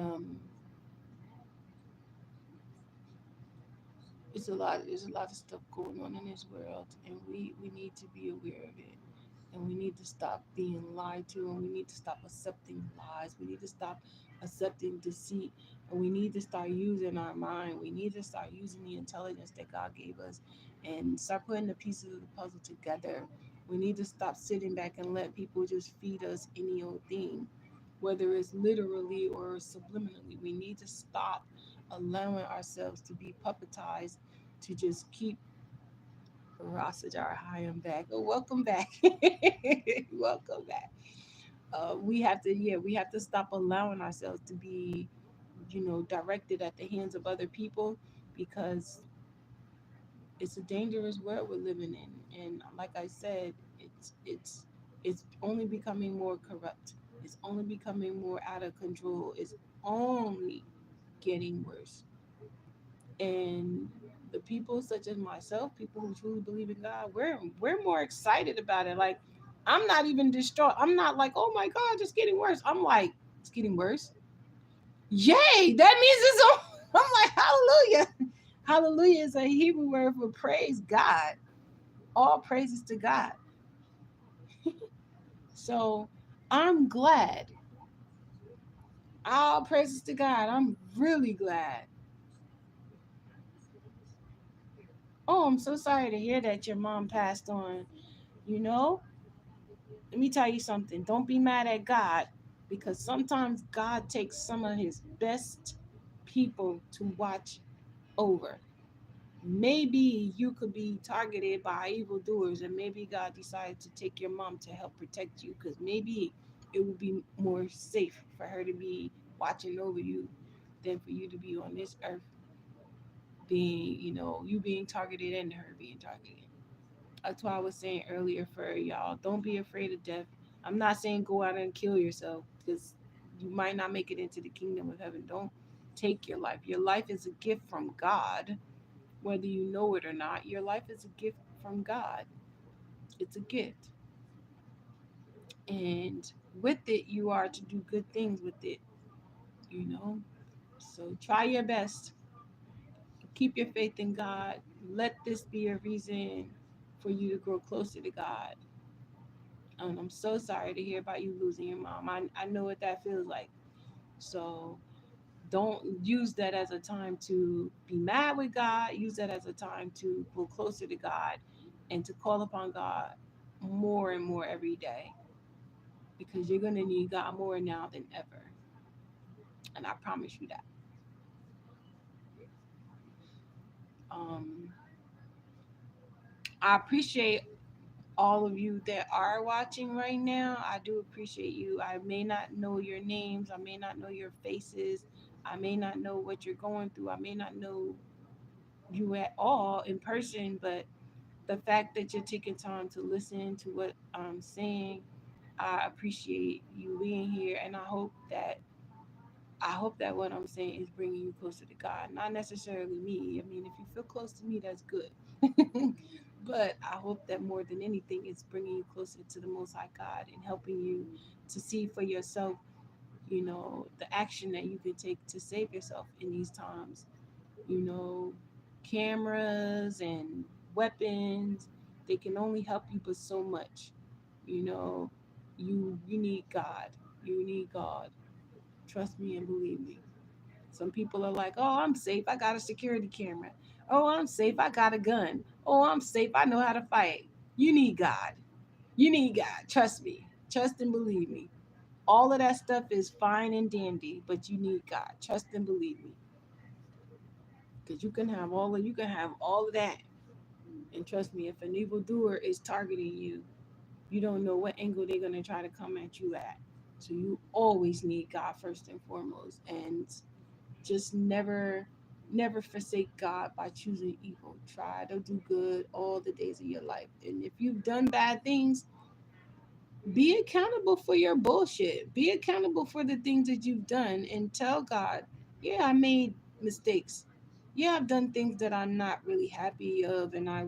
there's a lot of stuff going on in this world and we need to be aware of it. And we need to stop being lied to, and we need to stop accepting lies. We need to stop accepting deceit, and we need to start using our mind. We need to start using the intelligence that God gave us and start putting the pieces of the puzzle together. We need to stop sitting back and let people just feed us any old thing, whether it's literally or subliminally. We need to stop allowing ourselves to be puppetized to just keep Rasajar, hi, I'm back. Oh, welcome back. Welcome back. We have to stop allowing ourselves to be, directed at the hands of other people because it's a dangerous world we're living in. And like I said, it's only becoming more corrupt. It's only becoming more out of control. It's only getting worse. And the people such as myself, people who truly believe in God, we're more excited about it. Like I'm not even distraught. I'm not like, oh my God, it's getting worse. I'm like, it's getting worse. Yay! That means it's on. I'm like, hallelujah. Hallelujah is a Hebrew word for praise God. All praises to God. So I'm glad. All praises to God. I'm really glad. Oh, I'm so sorry to hear that your mom passed on. You know, let me tell you something. Don't be mad at God because sometimes God takes some of his best people to watch over. Maybe you could be targeted by evildoers, and maybe God decided to take your mom to help protect you because maybe it would be more safe for her to be watching over you than for you to be on this earth being, you being targeted and her being targeted. That's why I was saying earlier for y'all, don't be afraid of death. I'm not saying go out and kill yourself because you might not make it into the kingdom of heaven. Don't take your life. Your life is a gift from God, whether you know it or not. Your life is a gift from God. It's a gift. And with it, you are to do good things with it, you know? So try your best. Keep your faith in God. Let this be a reason for you to grow closer to God. And I'm so sorry to hear about you losing your mom. I know what that feels like. So don't use that as a time to be mad with God. Use that as a time to grow closer to God and to call upon God more and more every day because you're going to need God more now than ever. And I promise you that. Um, I appreciate all of you that are watching right now. I do appreciate you. I may not know your names, I may not know your faces, I may not know what you're going through, I may not know you at all in person, but the fact that you're taking time to listen to what I'm saying, I appreciate you being here, and I hope that I hope that what I'm saying is bringing you closer to God, not necessarily me. I mean, if you feel close to me, that's good. But I hope that more than anything, it's bringing you closer to the Most High God and helping you to see for yourself, the action that you can take to save yourself in these times. You know, cameras and weapons, they can only help you but so much. You know, you need God. You need God. Trust me and believe me. Some people are like, oh, I'm safe. I got a security camera. Oh, I'm safe. I got a gun. Oh, I'm safe. I know how to fight. You need God. You need God. Trust me. Trust and believe me. All of that stuff is fine and dandy, but you need God. Trust and believe me. Because you can have all of that. And trust me, if an evildoer is targeting you, you don't know what angle they're gonna try to come at you at. So you always need God first and foremost. And just never forsake God by choosing evil. Try to do good all the days of your life. And if you've done bad things, be accountable for your bullshit. Be accountable for the things that you've done and tell God, yeah, I made mistakes. Yeah, I've done things that I'm not really happy of and I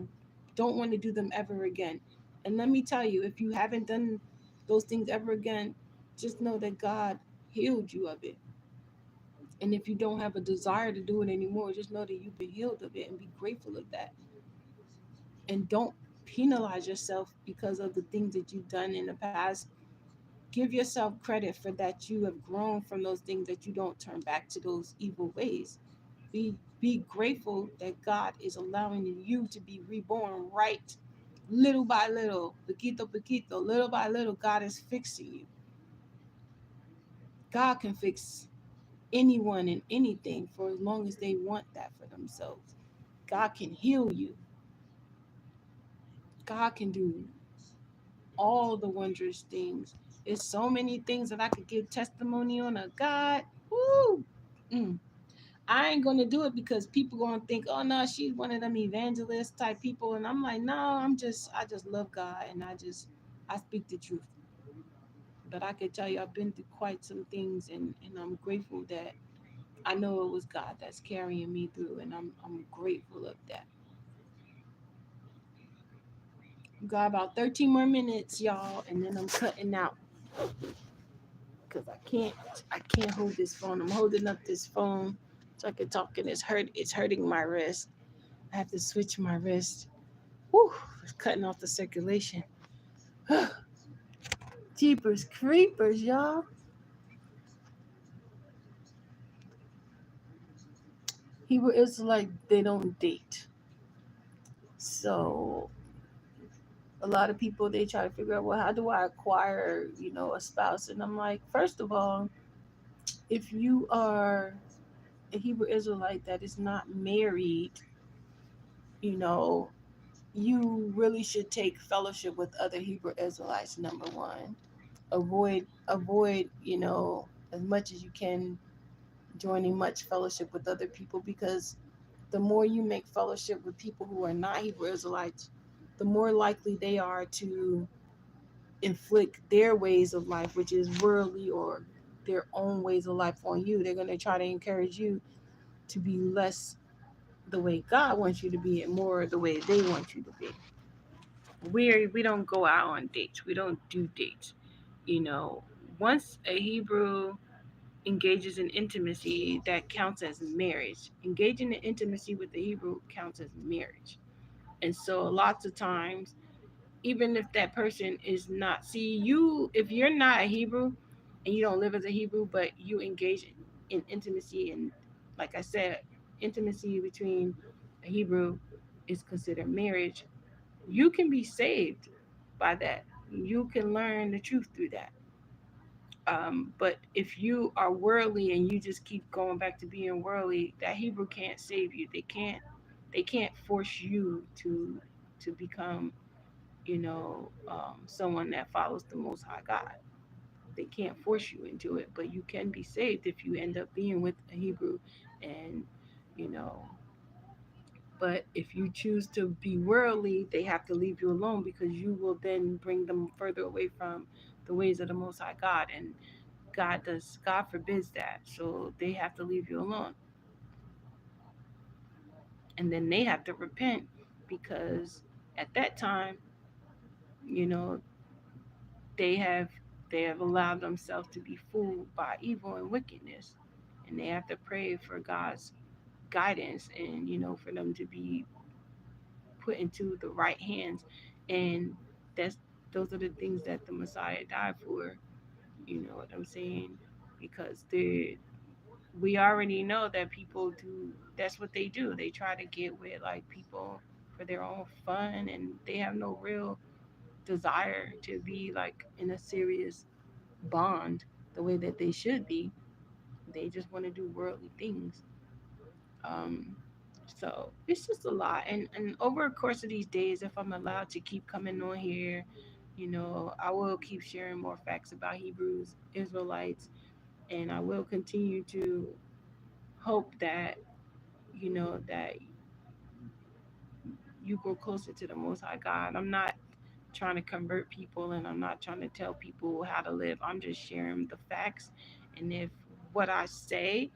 don't want to do them ever again. And let me tell you, if you haven't done those things ever again, just know that God healed you of it. And if you don't have a desire to do it anymore, just know that you've been healed of it and be grateful of that. And don't penalize yourself because of the things that you've done in the past. Give yourself credit for that you have grown from those things, that you don't turn back to those evil ways. Be grateful that God is allowing you to be reborn right little by little, poquito poquito, little by little. God is fixing you. God can fix anyone and anything for as long as they want that for themselves. God can heal you. God can do all the wondrous things. There's so many things that I could give testimony on of God. Woo! Mm. I ain't gonna do it because people gonna think, oh no, she's one of them evangelist type people, and I'm like, no, I just love God, and I speak the truth. But I can tell you, I've been through quite some things, and I'm grateful that I know it was God that's carrying me through, and I'm grateful of that. We got about 13 more minutes, y'all, and then I'm cutting out because I can't hold this phone. I'm holding up this phone so I can talk, and it's hurting my wrist. I have to switch my wrist. Whew, it's cutting off the circulation. Jeepers creepers, y'all. Hebrew Israelite, they don't date. So a lot of people, they try to figure out, well, how do I acquire, a spouse? And I'm like, first of all, if you are a Hebrew Israelite that is not married, you know, you really should take fellowship with other Hebrew Israelites, number one. Avoid, as much as you can joining much fellowship with other people, because the more you make fellowship with people who are not Hebrew Israelites, the more likely they are to inflict their ways of life, which is worldly or their own ways of life on you. They're going to try to encourage you to be less the way God wants you to be and more the way they want you to be. We don't go out on dates. We don't do dates. You know, once a Hebrew engages in intimacy, that counts as marriage. Engaging in intimacy with the Hebrew counts as marriage. And so lots of times, even if that person is not, see, you, if you're not a Hebrew and you don't live as a Hebrew, but you engage in intimacy, and like I said, intimacy between a Hebrew is considered marriage, you can be saved by that. You can learn the truth through that. But if you are worldly and you just keep going back to being worldly, that Hebrew can't save you. They can't force you to become, someone that follows the Most High God. They can't force you into it, but you can be saved if you end up being with a Hebrew, and you know. But if you choose to be worldly, they have to leave you alone because you will then bring them further away from the ways of the Most High God. And God forbids that. So they have to leave you alone. And then they have to repent because at that time, you know, they have they have allowed themselves to be fooled by evil and wickedness. And they have to pray for God's guidance and, for them to be put into the right hands. And that's those are the things that the Messiah died for. You know what I'm saying? Because we already know that people do, that's what they do. They try to get with like people for their own fun, and they have no real desire to be like in a serious bond the way that they should be. They just want to do worldly things. Um, so it's just a lot. And over the course of these days, if I'm allowed to keep coming on here, I will keep sharing more facts about Hebrews, Israelites, and I will continue to hope that, that you grow closer to the Most High God. I'm not trying to convert people and I'm not trying to tell people how to live. I'm just sharing the facts. And if what I say,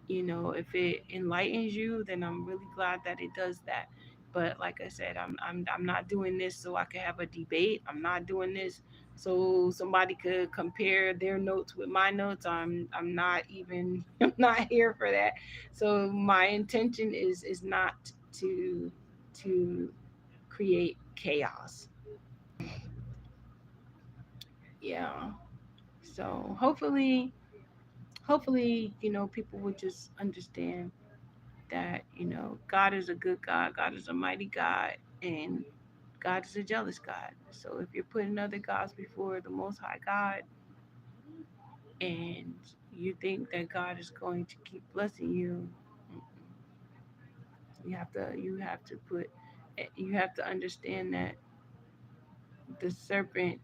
if it enlightens you, then I'm really glad that it does that. But like I said, I'm not doing this so I can have a debate. I'm not doing this so somebody could compare their notes with my notes. I'm not even I'm not here for that. So my intention is not to to create chaos. Yeah. So hopefully, people would just understand that, God is a good God, God is a mighty God, and God is a jealous God. So if you're putting other gods before the Most High God, and you think that God is going to keep blessing you, you have to understand that the serpent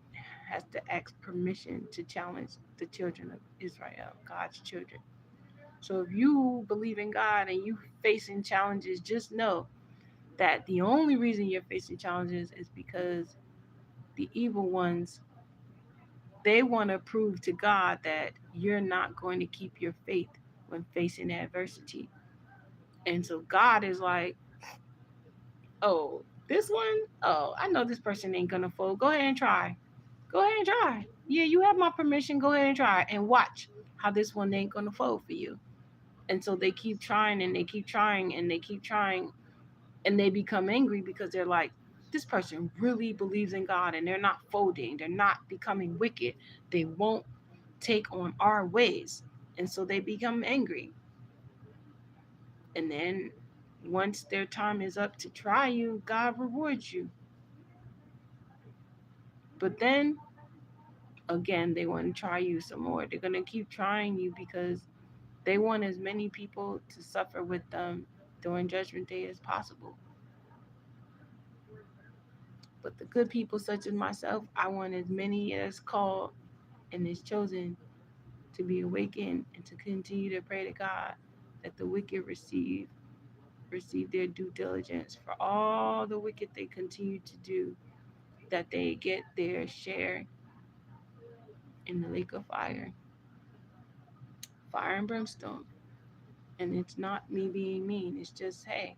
has to ask permission to challenge the children of Israel, God's children. So if you believe in God and you facing challenges, just know that the only reason you're facing challenges is because the evil ones, they want to prove to God that you're not going to keep your faith when facing adversity. And so God is like, oh, this one, oh, I know this person ain't gonna fold. Go ahead and try. Go ahead and try. Yeah, you have my permission. Go ahead and try and watch how this one ain't gonna fold for you. And so they keep trying and they keep trying and they keep trying and they become angry because they're like, this person really believes in God and they're not folding. They're not becoming wicked. They won't take on our ways. And so they become angry. And then once their time is up to try you, God rewards you. But then again, they want to try you some more. They're going to keep trying you because they want as many people to suffer with them during Judgment Day as possible. But the good people, such as myself, I want as many as called and is chosen to be awakened and to continue to pray to God that the wicked receive their due diligence for all the wicked they continue to do, that they get their share in the lake of fire and brimstone. And it's not me being mean. It's just, hey,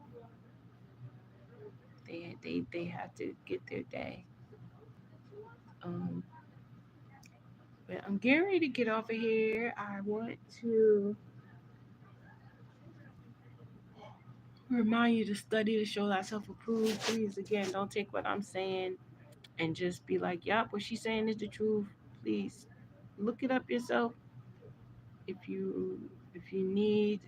they have to get their day. Um, but I'm getting ready to get off of here. I want to remind you to study to show thyself approved. Please, again, don't take what I'm saying and just be like, yep, what she's saying is the truth. Please look it up yourself. If you need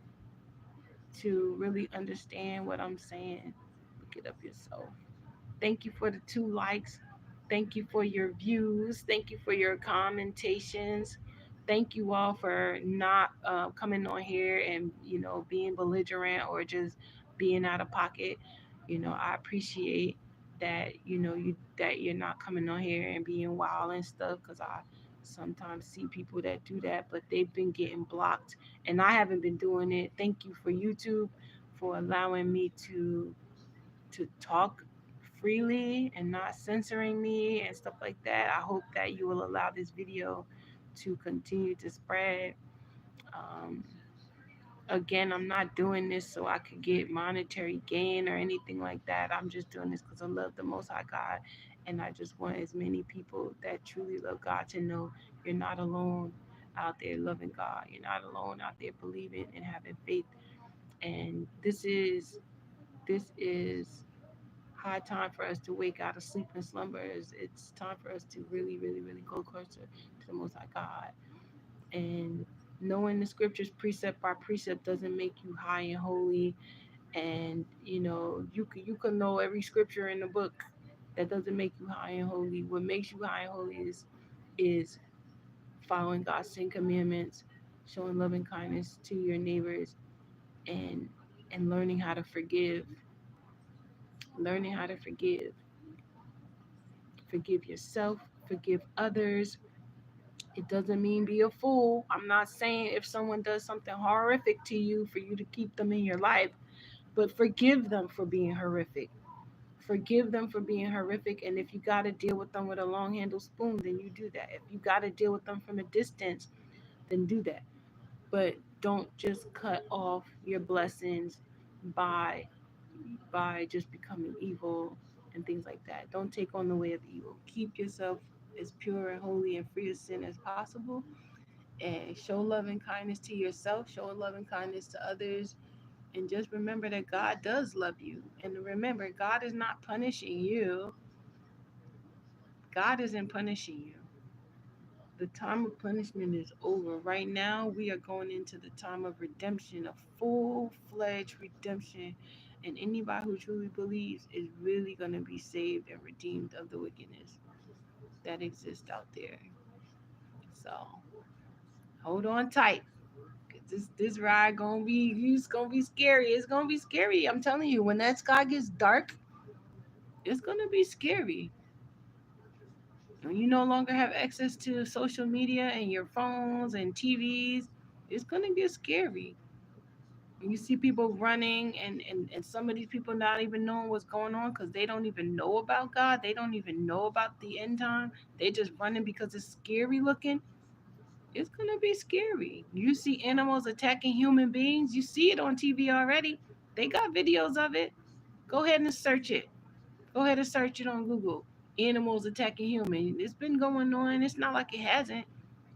to really understand what I'm saying, look it up yourself. Thank you for the 2 likes. Thank you for your views. Thank you for your commentations. Thank you all for not coming on here and being belligerent or just being out of pocket. I appreciate that that you're not coming on here and being wild and stuff because I sometimes see people that do that, but they've been getting blocked and I haven't been doing it. Thank you for YouTube for allowing me to talk freely and not censoring me and stuff like that. I hope that you will allow this video to continue to spread. Um, Again, I'm not doing this so I could get monetary gain or anything like that. I'm just doing this because I love the Most High God, and I just want as many people that truly love God to know you're not alone out there loving God. You're not alone out there believing and having faith. And this is high time for us to wake out of sleep and slumber. It's time for us to really, really, really go closer to the Most High God. And knowing the scriptures precept by precept doesn't make you high and holy. And you can know every scripture in the book. That doesn't make you high and holy. What makes you high and holy is following God's 10 commandments, showing love and kindness to your neighbors, and learning how to forgive. Learning how to forgive yourself, forgive others. It doesn't mean be a fool. I'm not saying if someone does something horrific to you for you to keep them in your life, but forgive them for being horrific. Forgive them for being horrific. And if you got to deal with them with a long handled spoon, then you do that. If you got to deal with them from a distance, then do that. But don't just cut off your blessings by just becoming evil and things like that. Don't take on the way of evil. Keep yourself as pure and holy and free of sin as possible, and show love and kindness to yourself, show love and kindness to others, and just remember that God does love you. And remember, God is not punishing you. God isn't punishing you. The time of punishment is over. Right now, we are going into the time of redemption, a full-fledged redemption. And anybody who truly believes is really going to be saved and redeemed of the wickedness that exists out there. So hold on tight. This ride gonna be scary. It's gonna be scary. I'm telling you, when that sky gets dark, it's gonna be scary. When you no longer have access to social media and your phones and TVs, it's gonna get scary. When you see people running, and some of these people not even knowing what's going on because they don't even know about God. They don't even know about the end time. They just running because it's scary looking. It's gonna be scary. You see animals attacking human beings. You see it on TV already. They got videos of it. Go ahead and search it. Go ahead and search it on Google. Animals attacking humans. It's been going on. It's not like it hasn't.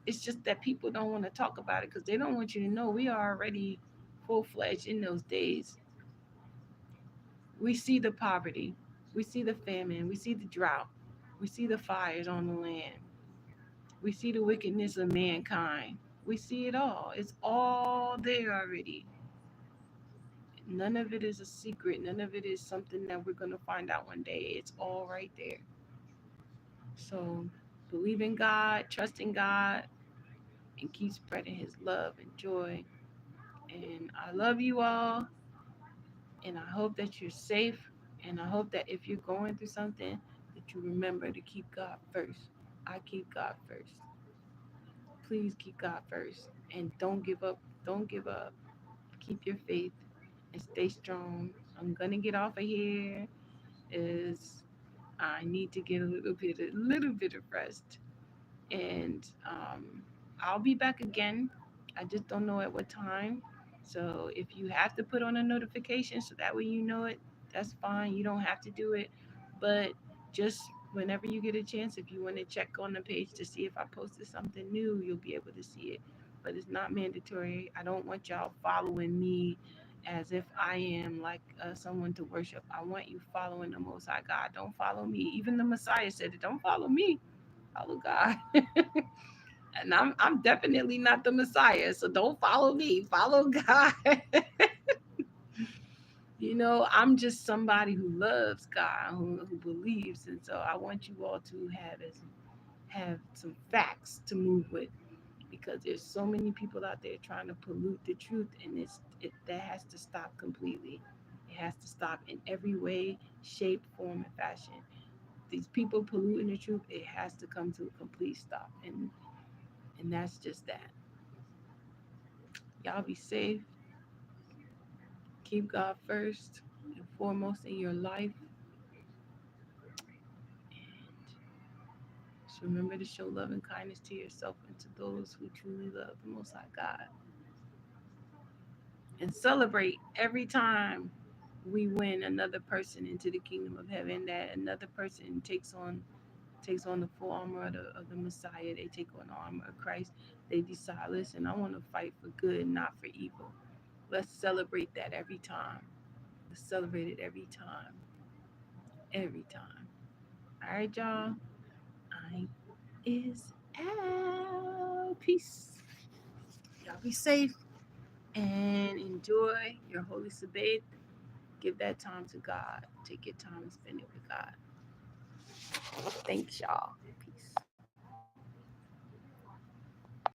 It's just that people don't want to talk about it because they don't want you to know we are already full fledged in those days. We see the poverty. We see the famine. We see the drought. We see the fires on the land. We see the wickedness of mankind. We see it all. It's all there already. None of it is a secret. None of it is something that we're going to find out one day. It's all right there. So believe in God, trust in God, and keep spreading His love and joy. And I love you all. And I hope that you're safe. And I hope that if you're going through something, that you remember to keep God first. I keep God first. Please keep God first. And don't give up. Don't give up. Keep your faith and stay strong. I'm gonna get off of here. Is I need to get a little bit of rest, and I'll be back again. I just don't know at what time. So if you have to put on a notification so that way you know it, that's fine. You don't have to do it, but just whenever you get a chance, if you want to check on the page to see if I posted something new, you'll be able to see it. But it's not mandatory. I don't want y'all following me as if I am like someone to worship. I want you following the Most High God. Don't follow me. Even the Messiah said it. Don't follow me. Follow God. And I'm definitely not the Messiah, so don't follow me. Follow God. I'm just somebody who loves God, who believes, and so I want you all to have some facts to move with, because there's so many people out there trying to pollute the truth, and that has to stop completely. It has to stop in every way, shape, form, and fashion. These people polluting the truth, it has to come to a complete stop, and that's just that. Y'all be safe. Keep God first and foremost in your life. And Just remember to show love and kindness to yourself and to those who truly love the Most High God. And celebrate every time we win another person into the kingdom of heaven, that another person takes on the full armor of the Messiah. They take on the armor of Christ. They decide, listen, I want to fight for good, not for evil. Let's celebrate that every time. Let's celebrate it every time. Every time. All right, y'all. I is out. Peace. Y'all be safe and enjoy your holy Sabbath. Give that time to God. Take your time and spend it with God. Thanks, y'all.